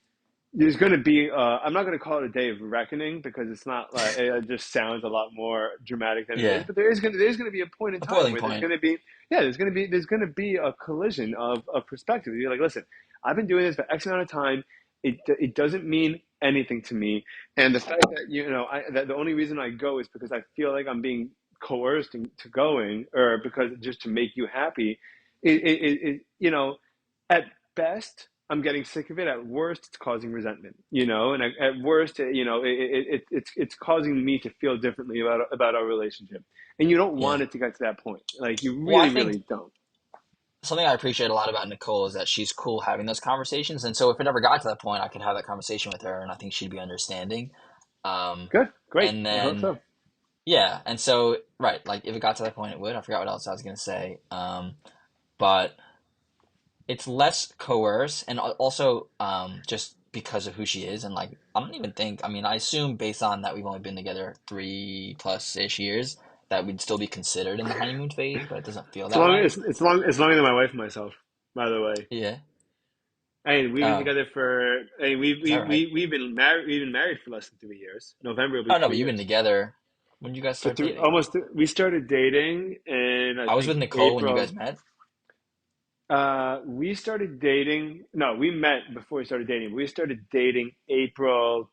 there's going to be I'm not going to call it a day of reckoning because it's not like it just sounds a lot more dramatic than it is, Yeah. but there's going to be a point in A time boiling where there's point. going to be yeah there's going to be a collision of perspective. You're like, listen, I've been doing this for X amount of time. It doesn't mean anything to me, and the fact that that the only reason I go is because I feel like I'm being coerced into going, or because just to make you happy. At best, I'm getting sick of it. At worst, it's causing resentment, and at worst, it's causing me to feel differently about our relationship. And you don't want Yeah. it to get to that point. Like you Well, I really, think really don't. something I appreciate a lot about Nicole is that she's cool having those conversations. And so if it ever got to that point, I could have that conversation with her and I think she'd be understanding. Um, Good, great. and I hope then, so. yeah. And so, right, like if it got to that point, it would. I forgot what else I was going to say. But it's less coerce and also just because of who she is. And like, I don't even think, I mean, I assume based on that we've only been together 3+ ish years that we'd still be considered in the honeymoon phase, but it doesn't feel It's that long. way. It's longer than my wife and myself. By the way, Yeah. and we've been Oh, together for. And is that right? we've been married. We've been married for less than 3 years. November will be Oh no, but three you've been years. together. When did you guys For start three, dating? almost. We started dating in I I was with think Nicole when you guys April. met. We started dating. No, we met before we started dating. We started dating April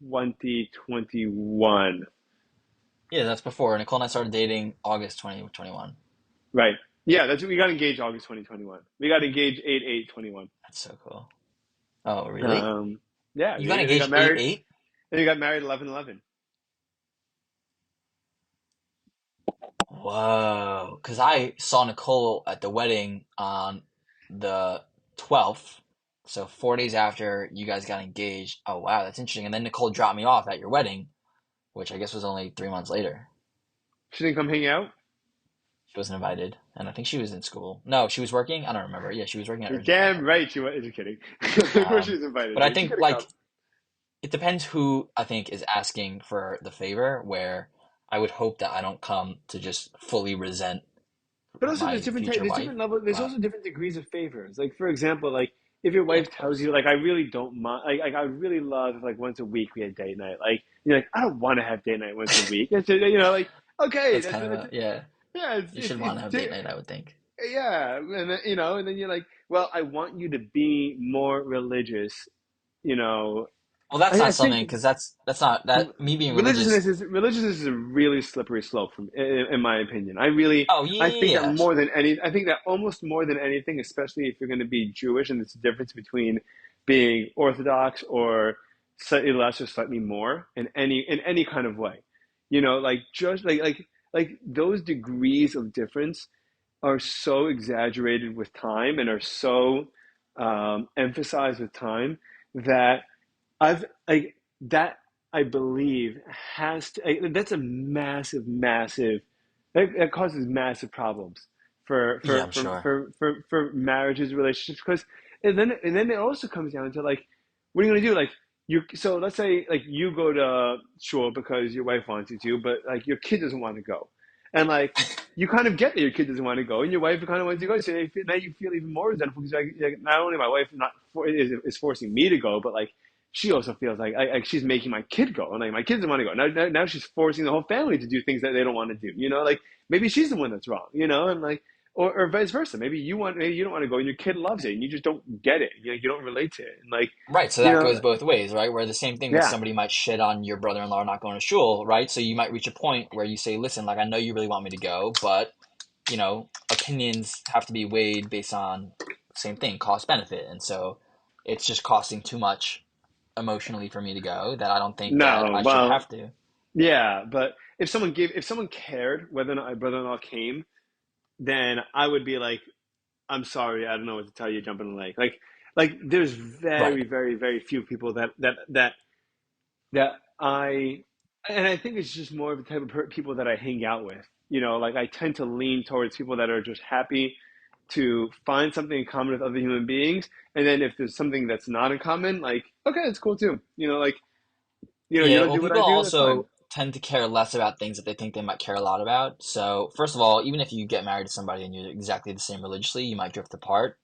2021. Yeah, that's before. Nicole and I started dating August 2021. Right. Yeah, that's we got engaged August 2021. We got engaged 8/8/21. That's so cool. Oh, really? Um, yeah, You got dude. And we got engaged 8 married. 8? And we got married 11/11. Whoa. Because I saw Nicole at the wedding on the 12th. So 4 days after you guys got engaged. Oh, wow, that's interesting. And then Nicole dropped me off at your wedding, which I guess was only 3 months later. She didn't come hang out. She wasn't invited. And I think she was in school. No, she was working. I don't remember. Yeah, she was working at You're urgent care, damn I think. right she was. Just kidding. Of course she was invited, But I dude. She think could have come. like it depends who I think is asking for the favor, where I would hope that I don't come to just fully resent But also, my future there's wife. different level. There's But also different degrees of favors. Like for example, like if your yeah, wife of tells course. you, like I really don't mind. Like I would really love if like once a week we had date night. Like you're like I don't want to have date night once a week. It's like okay, That's kind of yeah. yeah, You should want to have date night, I would think. yeah, and then, and then you're like, well, I want you to be more religious. You know, Well, that's I not think something because that's not that me being religious. religiousness is a really slippery slope from in my opinion. Oh I think that yeah, more than any I think that almost more than anything, especially if you're going to be Jewish, and there's a difference between being Orthodox or slightly less or slightly more in any kind of way. Like just like those degrees of difference are so exaggerated with time and are so emphasized with time that I've like that I believe has to that's a that causes massive problems yeah, I'm sure. for marriages, relationships, because and then it also comes down to like what are you gonna do? Like so let's say like you go to shul because your wife wants you to, but like your kid doesn't want to go. And like you kind of get that your kid doesn't want to go, and your wife kind of wants you to go. So now you feel even more resentful because like, not only my wife is forcing me to go, but like she also feels like she's making my kid go, and like my kids don't want to go. Now she's forcing the whole family to do things that they don't want to do. Like maybe she's the one that's wrong. And like or vice versa. Maybe you don't want to go, and your kid loves it, and you just don't get it. You don't relate to it, and like Right, so you that know, goes both ways, right? Where the same thing with yeah, somebody might shit on your brother-in-law not going to shul, right? So you might reach a point where you say, "Listen, like I know you really want me to go, but opinions have to be weighed based on same thing, cost benefit." And so it's just costing too much emotionally for me to go that I don't think that no, I should well, have to. yeah, but if someone cared whether or not my brother-in-law came, then I would be like, I'm sorry, I don't know what to tell you. Jump in the lake. Like there's Right. very, very, very few people that and I think it's just more of the type of people that I hang out with. Like I tend to lean towards people that are just happy to find something in common with other human beings, and then if there's something that's not in common, like okay, it's cool too. Like you Yeah, don't well, do what I people do, that's fine. also tend to care less about things that they think they might care a lot about. So, first of all, even if you get married to somebody and you're exactly the same religiously, you might drift apart.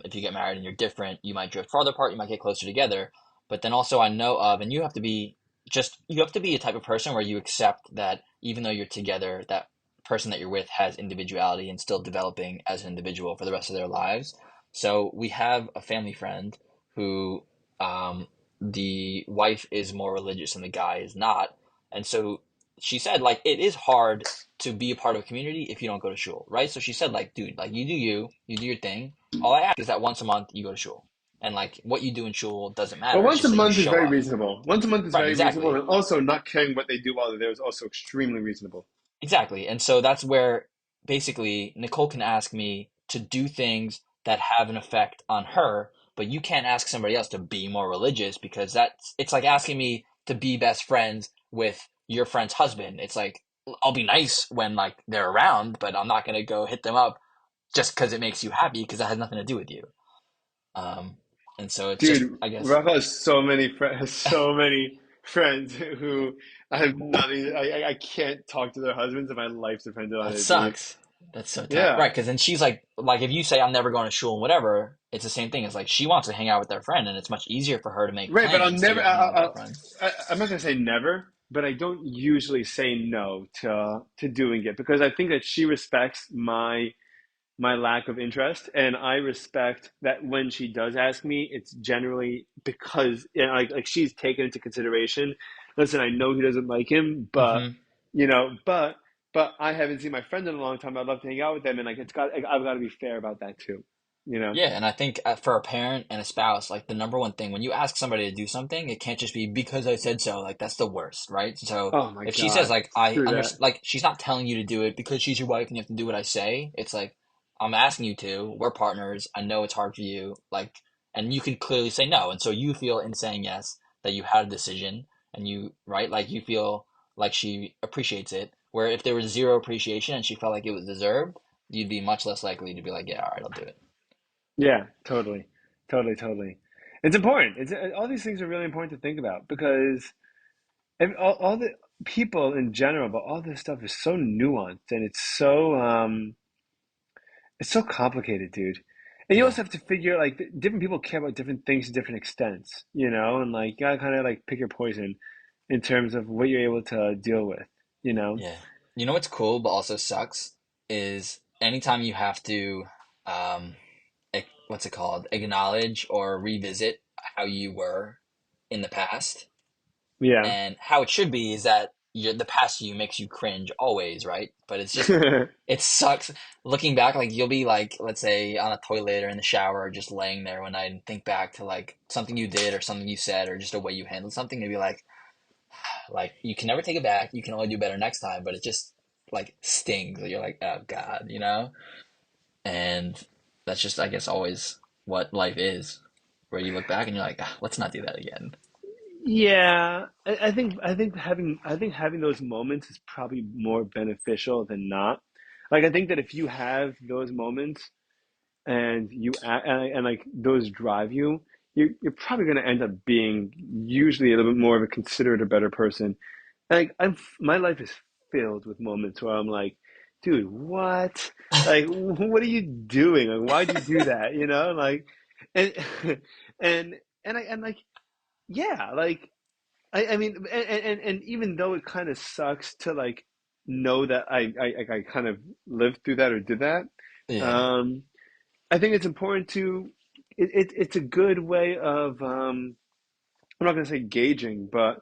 If you get married and you're different, you might drift farther apart, you might get closer together. But then also, I know of, and you have to be a type of person where you accept that even though you're together, that person that you're with has individuality and still developing as an individual for the rest of their lives. So, we have a family friend who, um, the wife is more religious and the guy is not. And so she said, like, it is hard to be a part of a community if you don't go to shul, right? So she said, like, dude, like, you do your thing. All I ask is that once a month you go to shul. And, like, what you do in shul doesn't But matter. It's once a just that you month is show very up. reasonable. Once a month is Right, very reasonable, exactly. and also not caring what they do while they're there is also extremely reasonable. Exactly. And so that's where basically Nicole can ask me to do things that have an effect on her, but you can't ask somebody else to be more religious because it's like asking me to be best friends with your friend's husband. It's like I'll be nice when like they're around, but I'm not going to go hit them up just because it makes you happy because that has nothing to do with you. Um, And so it's just, Dude, I guess, Rocco has so many friends who I have nothing. I can't talk to their husbands if my life depended on that it, dude. sucks. That's so tough. Yeah. Right, because then she's like if you say I'm never going to school and whatever, it's the same thing. It's like she wants to hang out with their friend, and it's much easier for her to make Right, but I'll plans to never. go hang out with that friend. I'm not gonna say never, but I don't usually say no to doing it because I think that she respects my lack of interest, and I respect that when she does ask me, it's generally because like she's taken into consideration. Listen, I know he doesn't like him, but Hmm. you know, but I haven't seen my friend in a long time. I'd love to hang out with them, and like I've got to be fair about that too. You know? Yeah, and I think for a parent and a spouse, like the number one thing when you ask somebody to do something, it can't just be because I said so. Like that's the worst, right? So Oh my if she says God, like I screw that. understand, like she's not telling you to do it because she's your wife and you have to do what I say. It's like I'm asking you to. We're partners. I know it's hard for you. Like, and you can clearly say no, and so you feel in saying yes that you had a decision, and you right, like you feel like she appreciates it. Where if there was zero appreciation and she felt like it was deserved, you'd be much less likely to be like, yeah, all right, I'll do it. Yeah, totally, totally, totally. It's important. It's all these things are really important to think about because all the people in general, but all this stuff is so nuanced and it's so complicated, dude. And you Yeah. also have to figure like different people care about different things to different extents, you know, and like you gotta kind of like pick your poison in terms of what you're able to deal with, you know. Yeah. You know what's cool but also sucks is anytime you have to um what's it called? Acknowledge or revisit how you were in the past. Yeah. And how it should be is that the past you makes you cringe always, right? But it's just it sucks looking back. Like you'll be like, let's say on a toilet or in the shower or just laying there one night and think back to like something you did or something you said or just a way you handled something and be like you can never take it back. You can only do better next time, but it just like stings. You're like, oh God, you know? And that's just, I guess, always what life is, where you look back and you're like, ah, let's not do that again. Yeah, I think having those moments is probably more beneficial than not. Like I think that if you have those moments and and like those drive you, you're probably going to end up being usually a little bit more of a considerate or better person. Like my life is filled with moments where I'm like, dude, what? Like, what are you doing? Like, why'd you do that? You know, like, and and and like, yeah, like. I mean, and even though it kind of sucks to like know that I kind of lived through that or did that, Yeah. um, I think it's important to it's a good way of I'm not gonna say gauging, but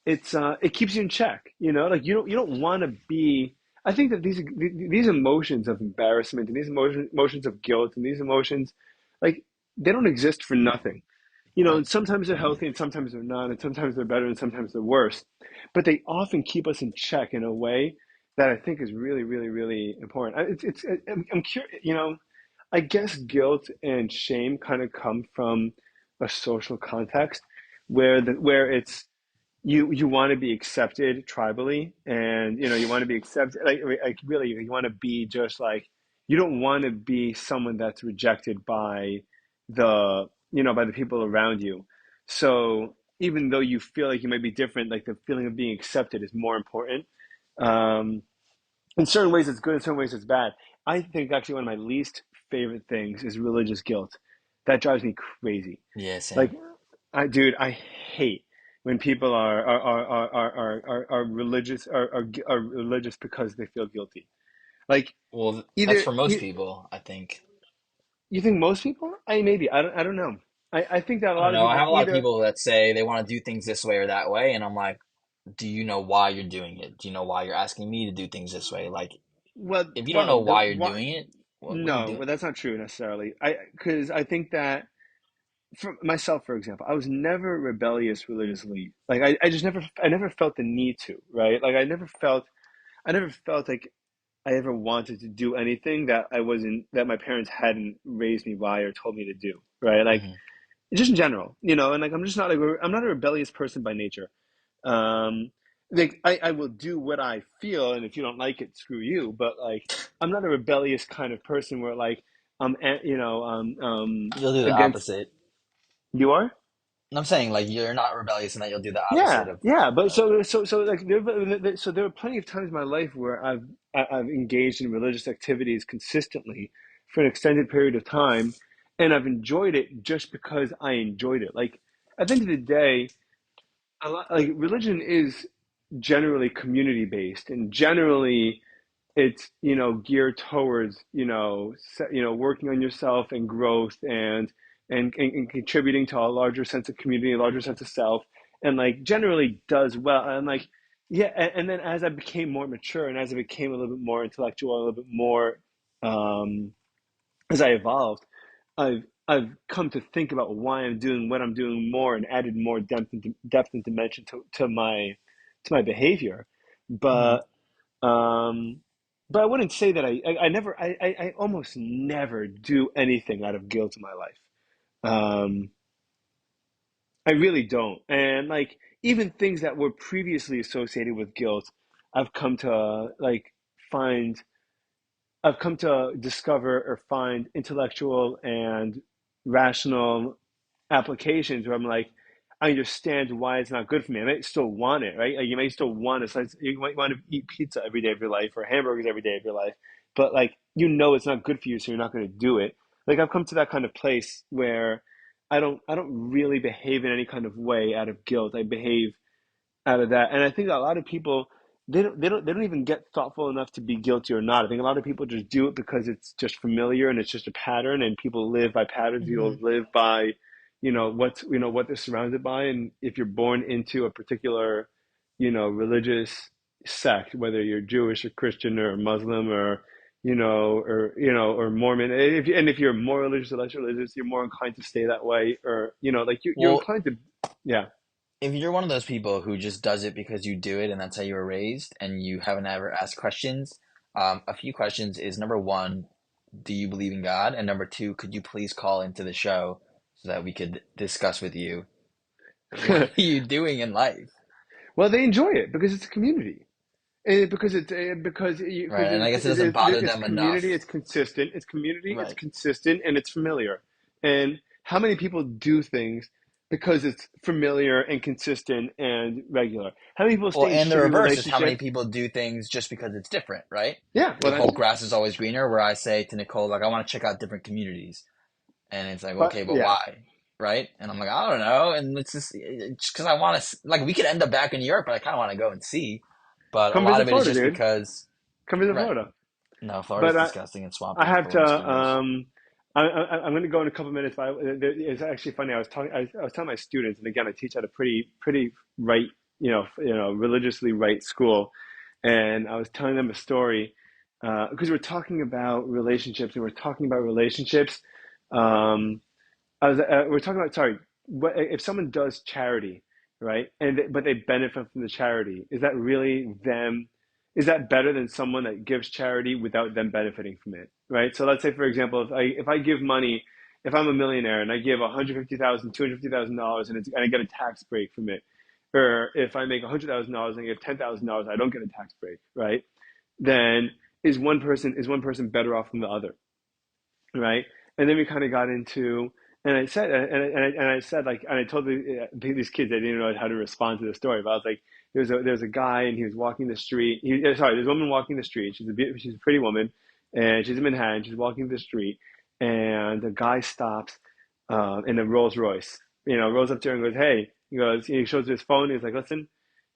it keeps you in check, you know, like you don't want to be. I think that these emotions of embarrassment and these emotions of guilt and these emotions, like they don't exist for nothing, you know, Right. and sometimes they're healthy and sometimes they're not, and sometimes they're better and sometimes they're worse. But they often keep us in check in a way that I think is really, really, really important. I'm curious, you know, I guess guilt and shame kind of come from a social context where it's you want to be accepted tribally, and you know you want to be accepted like really you want to be just like you don't want to be someone that's rejected by by the people around you. So even though you feel like you might be different, like the feeling of being accepted is more important. um in certain ways it's good, in certain ways it's bad. I think actually one of my least favorite things is religious guilt. That drives me crazy. Yeah, Like same. dude, I hate when people are religious are religious because they feel guilty. Like Well, that's either for most people, I think. you think most people? Maybe I don't know. I think that a I don't lot of know. I people have a lot of either. people that say they want to do things this way or that way, and I'm like, do you know why you're doing it? Do you know why you're asking me to do things this way? Like, if you don't know Well, the why you're what? doing it, what are you No, doing? well, that's not true necessarily. Because I think that for myself, for example, I was never rebellious religiously. Like I just never felt the need to, right? Like I never felt like I ever wanted to do anything that I wasn't that my parents hadn't raised me by or told me to do, right? Like Hmm. just in general, you know, and like I'm not a rebellious person by nature. Um, like I will do what I feel, and if you don't like it, screw you. But like I'm not a rebellious kind of person where like I'm you know You'll do the against. opposite. You are? I'm saying like you're not rebellious and that you'll do the opposite Yeah, of what yeah, you're but rebellious. so like there were plenty of times in my life where I've engaged in religious activities consistently for an extended period of time, and I've enjoyed it just because I enjoyed it. Like at the end of the day, like religion is generally community based, and generally it's geared towards working on yourself and growth and contributing to a larger sense of community, a larger sense of self, and like generally does well. And like yeah, and then as I became more mature and as I became a little bit more intellectual, a little bit more um, as I evolved, I've come to think about why I'm doing what I'm doing more and added more depth and dimension to my behavior. Hmm. But um, but I wouldn't say that I never, I almost never do anything out of guilt in my life. Um, I really don't. And like, even things that were previously associated with guilt, I've come to find I've come to discover or find intellectual and rational applications where I'm like, I understand why it's not good for me. I might still want it, right? Like you may still want it. So you might want to eat pizza every day of your life or hamburgers every day of your life, but like it's not good for you, so you're not going to do it. Like I've come to that kind of place where I don't really behave in any kind of way out of guilt. I behave out of that. And I think a lot of people they don't even get thoughtful enough to be guilty or not. I think a lot of people just do it because it's just familiar and it's just a pattern and people live by patterns. Hmm. You'll live by, what they're surrounded by. And if you're born into a particular, religious sect, whether you're Jewish or Christian or Muslim or Mormon, if you're more religious or less religious, you're more inclined to stay that way, or like you're Well, inclined to, yeah. if you're one of those people who just does it because you do it and that's how you were raised and you haven't ever asked questions, a few questions is number one, do you believe in God? And number two, could you please call into the show so that we could discuss with you what are you doing in life? Well, they enjoy it because it's a community. And because it's because you Right. because And I guess it doesn't bother it's them community, enough. it's consistent, it's community, it's Right. consistent, and it's familiar. And how many people do things because it's familiar and consistent and regular? How many people Well, stay in and the shitty reverse is how many relationships? people do things just because it's different, right? Yeah, well, The that's whole grass is always greener, where I say to Nicole, like, I want to check out different communities. And it's like, but okay, but yeah, why? Right? And I'm like, I don't know. And it's because I want to, like, we could end up back in Europe, but I kind of want to go and see. But a come lot visit of it is Florida, just dude. because, Come visit right. Florida. No, Florida's But disgusting and I swampy and have full to. of mosquitoes. I'm going to go in a couple minutes, but it's actually funny. I was telling my students, and again, I teach at a pretty right, religiously right school, and I was telling them a story because we're talking about relationships, and we're talking about relationships. Um, we're talking about, sorry, if someone does charity, right, but they benefit from the charity, is that really them? Is that better than someone that gives charity without them benefiting from it, right? So let's say, for example, if I give money, if I'm a millionaire and I give 150,000, $250,000, and I get a tax break from it, or if I make $100,000 and I give $10,000, I don't get a tax break, right? Then is one person better off than the other? Right? And then we kind of got into, and I said, and I said, like, and I told these kids, they didn't know how to respond to the story, but I was like, there's a guy, and he was walking the street. Sorry, there's a woman walking the street. She's a pretty woman, and she's in Manhattan. She's walking the street, and the guy stops, in a Rolls Royce. Rolls up to her and goes, "Hey," he shows her his phone. He's like, "Listen,"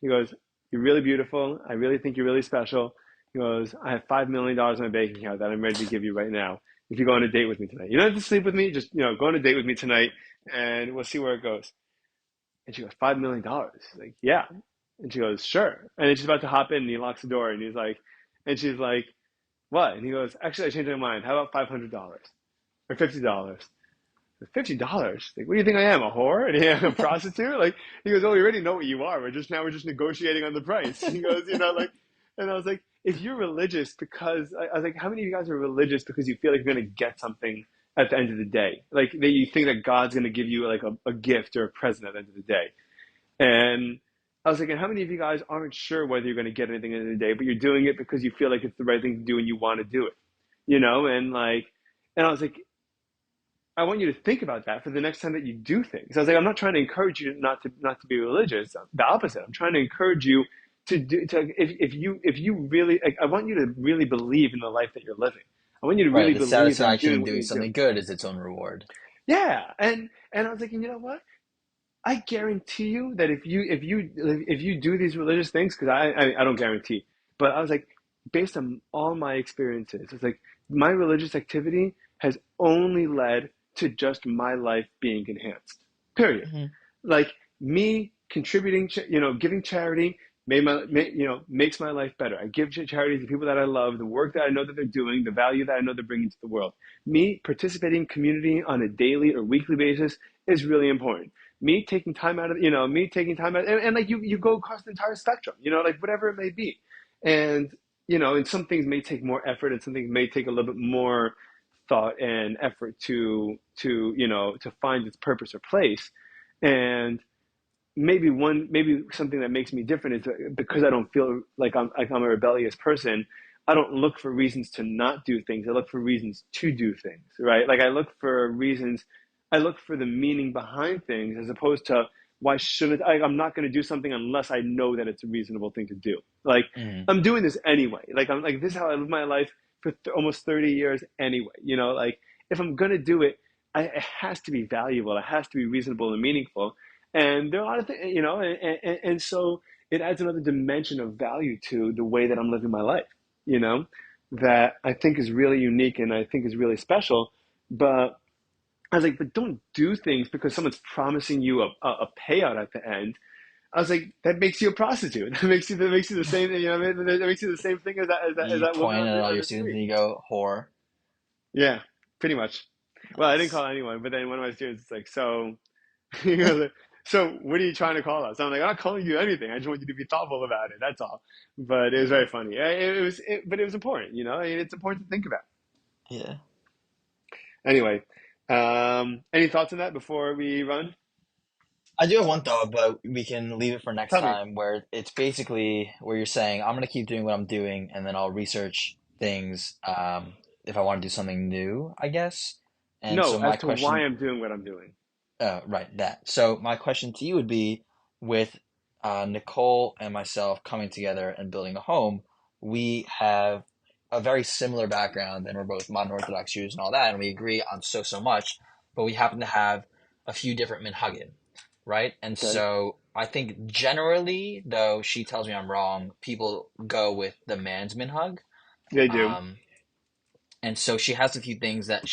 he goes, "You're really beautiful. I really think you're really special." He goes, "I have $5 million in my bank account that I'm ready to give you right now if you go on a date with me tonight. You don't have to sleep with me, just go on a date with me tonight and we'll see where it goes." And she goes, $5 million. She's like, "Yeah." And she goes, "Sure." And then she's about to hop in and he locks the door and she's like, "What?" And he goes, "Actually, I changed my mind. How about $500 or $50?" $50? Like, what do you think I am, a whore? And a prostitute? Like, he goes, "Oh, we already know what you are. We're just negotiating on the price." He goes, and I was like, if you're religious because I was like, how many of you guys are religious because you feel like you're gonna get something at the end of the day? Like that you think that God's gonna give you like a gift or a present at the end of the day. And I was like, and how many of you guys aren't sure whether you're gonna get anything at the end of the day, but you're doing it because you feel like it's the right thing to do and you want to do it? And like, and I was like, I want you to think about that for the next time that you do things. I was like, I'm not trying to encourage you not to be religious. The opposite. I'm trying to encourage you to do to if you really like, I want you to really believe in the life that you're living. I want you to Right. really The believe that you're satisfaction doing in what doing you do. something good is its own reward. Yeah, and I was like, you know what? I guarantee you that if you do these religious things, because I don't guarantee, but I was like, based on all my experiences, it's like my religious activity has only led to just my life being enhanced. Period. Hmm. Like me contributing, giving charity makes my life better. I give charity to people that I love, the work that I know that they're doing, the value that I know they're bringing to the world. Me participating in community on a daily or weekly basis is really important. Me taking time out, and like you go across the entire spectrum, like whatever it may be. And, and some things may take more effort and some things may take a little bit more thought and effort to find its purpose or place. And maybe something that makes me different is because I don't feel like I'm a rebellious person. I don't look for reasons to not do things. I look for reasons to do things, right? Like I look for the meaning behind things as opposed to why shouldn't I'm not going to do something unless I know that it's a reasonable thing to do. Like Hmm. I'm doing this anyway. Like I'm like this is how I live my life for almost 30 years anyway. Like if I'm going to do it, it has to be valuable. It has to be reasonable and meaningful. And there are a lot of things, and so it adds another dimension of value to the way that I'm living my life, you know, that I think is really unique and I think is really special. But I was like, but don't do things because someone's promising you a payout at the end. I was like, that makes you a prostitute. That makes you the same, that makes you the same thing as You that woman point on at all on your the students street. and you go, whore. Yeah, pretty much. Well, I didn't Nice. call anyone, but then one of my students is like, so he goes, like, so what are you trying to call us? I'm like, I'm not calling you anything. I just want you to be thoughtful about it. That's all. But it was very funny. But it was important. I mean, it's important to think about. Yeah. Anyway, any thoughts on that before we run? I do have one thought, but we can leave it for next Tell me. time where it's basically where you're saying, I'm going to keep doing what I'm doing and then I'll research things if I want to do something new, I guess. And No, so my as to why question, I'm doing what I'm doing. right, that. So my question to you would be with Nicole and myself coming together and building a home, we have a very similar background and we're both modern Orthodox Jews and all that, and we agree on so much, but we happen to have a few different minhagim, right? And Okay, so I think generally, though she tells me I'm wrong, people go with the man's minhag. they do. Um, and so she has a few things that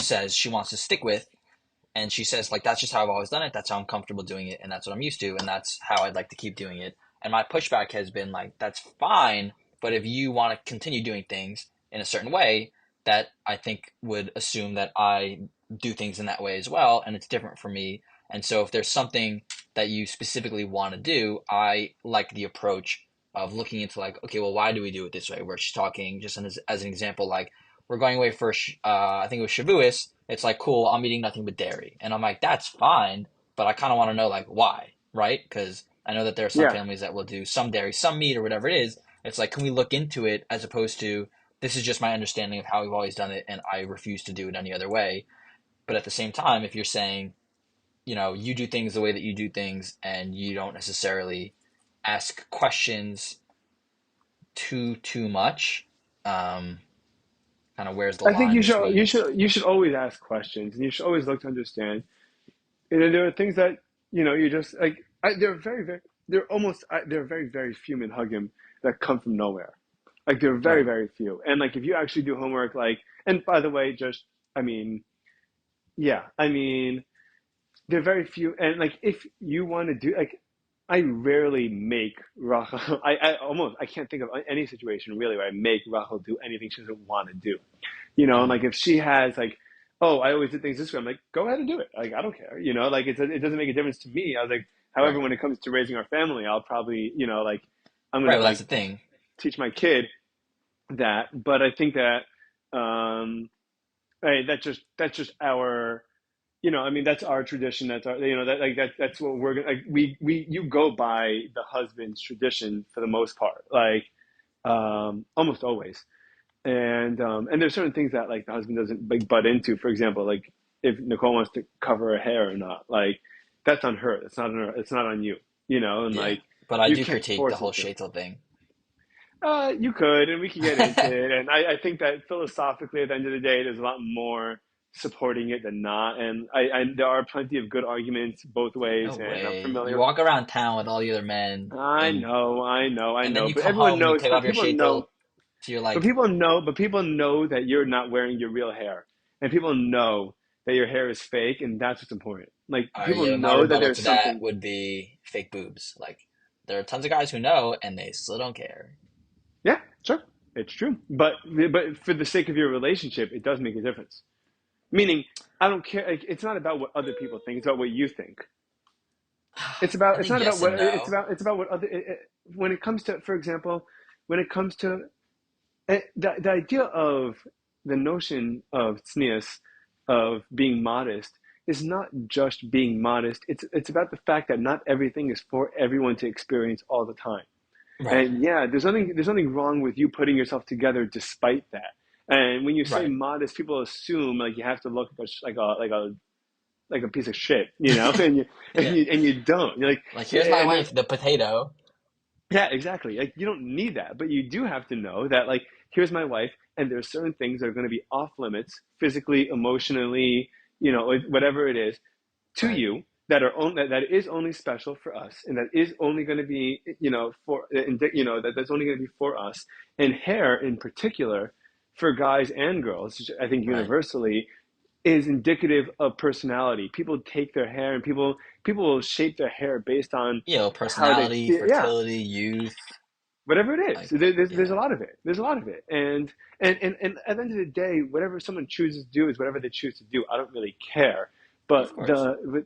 says she wants to stick with, and she says, like, that's just how I've always done it. That's how I'm comfortable doing it. And that's what I'm used to. And that's how I'd like to keep doing it. And my pushback has been like, that's fine. But if you want to continue doing things in a certain way, that I think would assume that I do things in that way as well. And it's different for me. And so if there's something that you specifically want to do, I like the approach of looking into like, okay, well, why do we do it this way? Where she's talking, just as an example, like, we're going away for, I think it was Shavuos. It's like, cool, I'm eating nothing but dairy. And I'm like, that's fine, but I kind of want to know, like, why, right? Because I know that there are some Yeah. families that will do some dairy, some meat, or whatever it is. It's like, can we look into it as opposed to, this is just my understanding of how we've always done it, and I refuse to do it any other way. But at the same time, if you're saying, you do things the way that you do things, and you don't necessarily ask questions too much, um, kind of where's the I think line you should you between should you should always ask questions and you should always look to understand. And then there are things that you just like. There are there are very very few minhagim that come from nowhere. Like there are very right? very few. And like if you actually do homework, like and by the way, just I mean yeah, I mean there are very few. And like if you want to do like, I rarely make Rachel. I can't think of any situation really where I make Rachel do anything she doesn't want to do. And Mhm. like if she has like, oh, I always did things this way, I'm like, go ahead and do it. Like I don't care. Like it doesn't make a difference to me. I was like, however, Right. when it comes to raising our family, I'll probably, like I'm Right. gonna Well, that's like the thing. teach my kid that. But I think that hey, that's just our. I mean, that's our tradition. That's our, that like that's what we're gonna like. You go by the husband's tradition for the most part, like almost always. And there's certain things that like the husband doesn't like butt into. For example, like if Nicole wants to cover her hair or not, like that's on her. It's not on her. It's not on you. You know, and Yeah. like But I you do can't critique the force whole it to. Shatel thing. You could, and we could get into it. And I think that philosophically, at the end of the day, there's a lot more supporting it than not. And there are plenty of good arguments both No ways, and I'm way. You familiar. walk around town with all the other men I and know, I know, I and then know. you But come everyone home and you knows. take But off your people know. Shatel to your But like, people know. But people know that you're not wearing your real hair, and people know that your hair is fake, and that's what's important. Like people yeah, my know that rebuttal there's to that something. would be fake boobs. Like there are tons of guys who know and they still don't care. Yeah, sure, it's true. But for the sake of your relationship, it does make a difference. Meaning, I don't care. Like, it's not about what other people think. It's about what you think. It's I about. It's think not about yes what. and It's no. about. It's about what other. When it comes to, for example, when it comes to the idea of the notion of tznius, of being modest, is not just being modest. It's about the fact that not everything is for everyone to experience all the time. Right. And yeah, there's nothing wrong with you putting yourself together despite that. And when you say Right. modest, people assume like you have to look like a piece of shit, you know, and you and Yeah. you and you don't. You're like, Like here's my and then wife, the potato. yeah, exactly. Like you don't need that, but you do have to know that like here's my wife, and there's certain things that are going to be off limits, physically, emotionally, whatever it is, to Right. you that is only special for us, and that is only going to be that's only going to be for us. And hair in particular, for guys and girls, I think Right. universally is indicative of personality. People take their hair and people will shape their hair based on You know, how they personality, feel. Yeah, fertility, youth. whatever it is. Like There's a yeah. lot of it. There's a lot of it. And at the end of the day, whatever someone chooses to do is whatever they choose to do. I don't really care. Of course.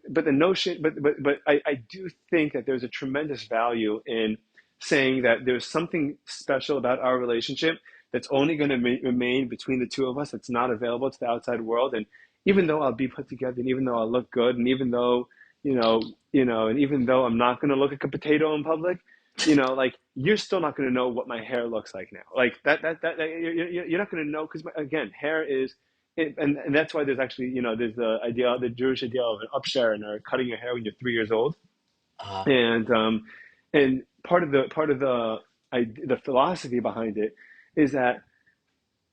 But the notion but I do think that there's a tremendous value in saying that there's something special about our relationship that's only going to remain between the two of us, that's not available to the outside world. And even though I'll be put together, and even though I'll look good, and even though and even though I'm not going to look like a potato in public, like you're still not going to know what my hair looks like now. Like you're not going to know because again, hair is, and that's why there's actually, there's the Jewish ideal of an upsharen or cutting your hair when you're 3 years old, Uh and the philosophy behind it is that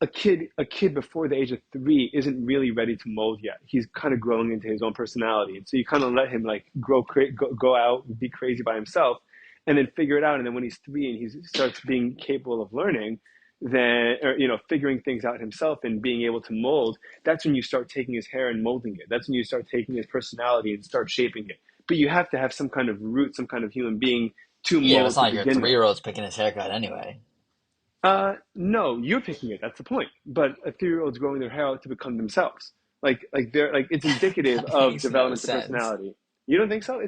a kid before the age of 3 isn't really ready to mold yet. He's kind of growing into his own personality, and so you kind of let him like go out, be crazy by himself, and then figure it out. And then when he's 3 and he starts being capable of learning, then or figuring things out himself and being able to mold, that's when you start taking his hair and molding it. That's when you start taking his personality and start shaping it. But you have to have some kind of root, some kind of human being to yeah, but it's mold not to like your begin three with. year old's picking his haircut anyway. No, you're picking it. That's the point. But a 3-year-old's growing their hair out to become themselves. Like they're like it's indicative That of makes no development of sense. personality. You don't think so?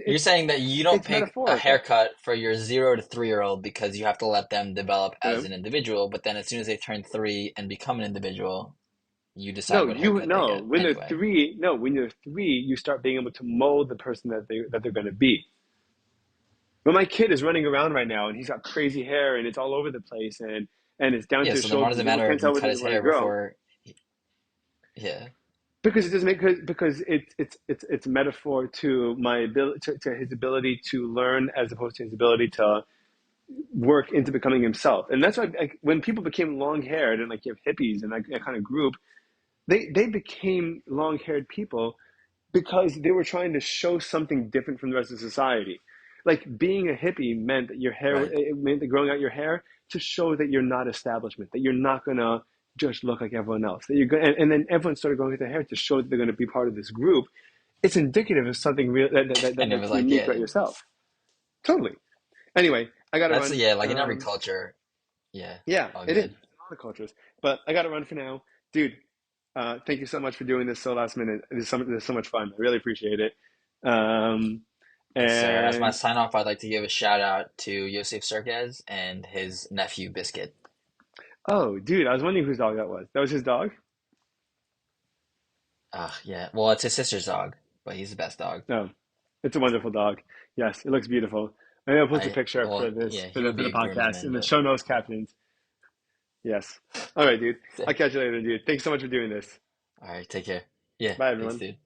You're saying that you don't It's pick a metaphorical. haircut for your 0 to 3 year old because you have to let them develop You as know? an individual, but then as soon as they turn 3 and become an individual, you decide No, what you haircut they no. get When they're anyway. 3, no. When you're 3, you start being able to mold the person that they're going to be. But my kid is running around right now, and he's got crazy hair, and it's all over the place, and it's down Yeah, to his so then why does shoulders, it and people matter can't if you tell cut whether they his want to hair grow. before? Yeah, Because it doesn't make because it's a metaphor to my ability to his ability to learn as opposed to his ability to work into becoming himself. And that's why like, when people became long haired and like you have hippies and like that kind of group, they became long haired people because they were trying to show something different from the rest of society. Like being a hippie meant that right. it meant that growing out your hair to show that you're not establishment, that you're not gonna just look like everyone else. That you're going, and then everyone started growing their hair to show that they're going to be part of this group. It's indicative of something real And it was that's like, unique about yeah, yourself. Totally. Anyway, I got to that's run. yeah, like in every culture, yeah, Yeah, all it is. good. In all the cultures, but I got to run for now, dude. Thank you so much for doing this so last minute. This is so much fun. I really appreciate it. Um, Yes, sir. As my and sign off, I'd like to give a shout out to Yosef Cerquez and his nephew Biscuit. oh, dude, I was wondering whose dog that was. That was his dog? Yeah. Well, it's his sister's dog, but he's the best dog. No, it's a wonderful dog. Yes, it looks beautiful. I'm gonna post a picture Well, for this yeah, he would for be the a podcast groomsman, in the but show notes captions. Yes. All right, dude. I'll Sick. catch you later, dude. Thanks so much for doing this. All right, take care. Yeah, Bye, thanks, everyone. dude.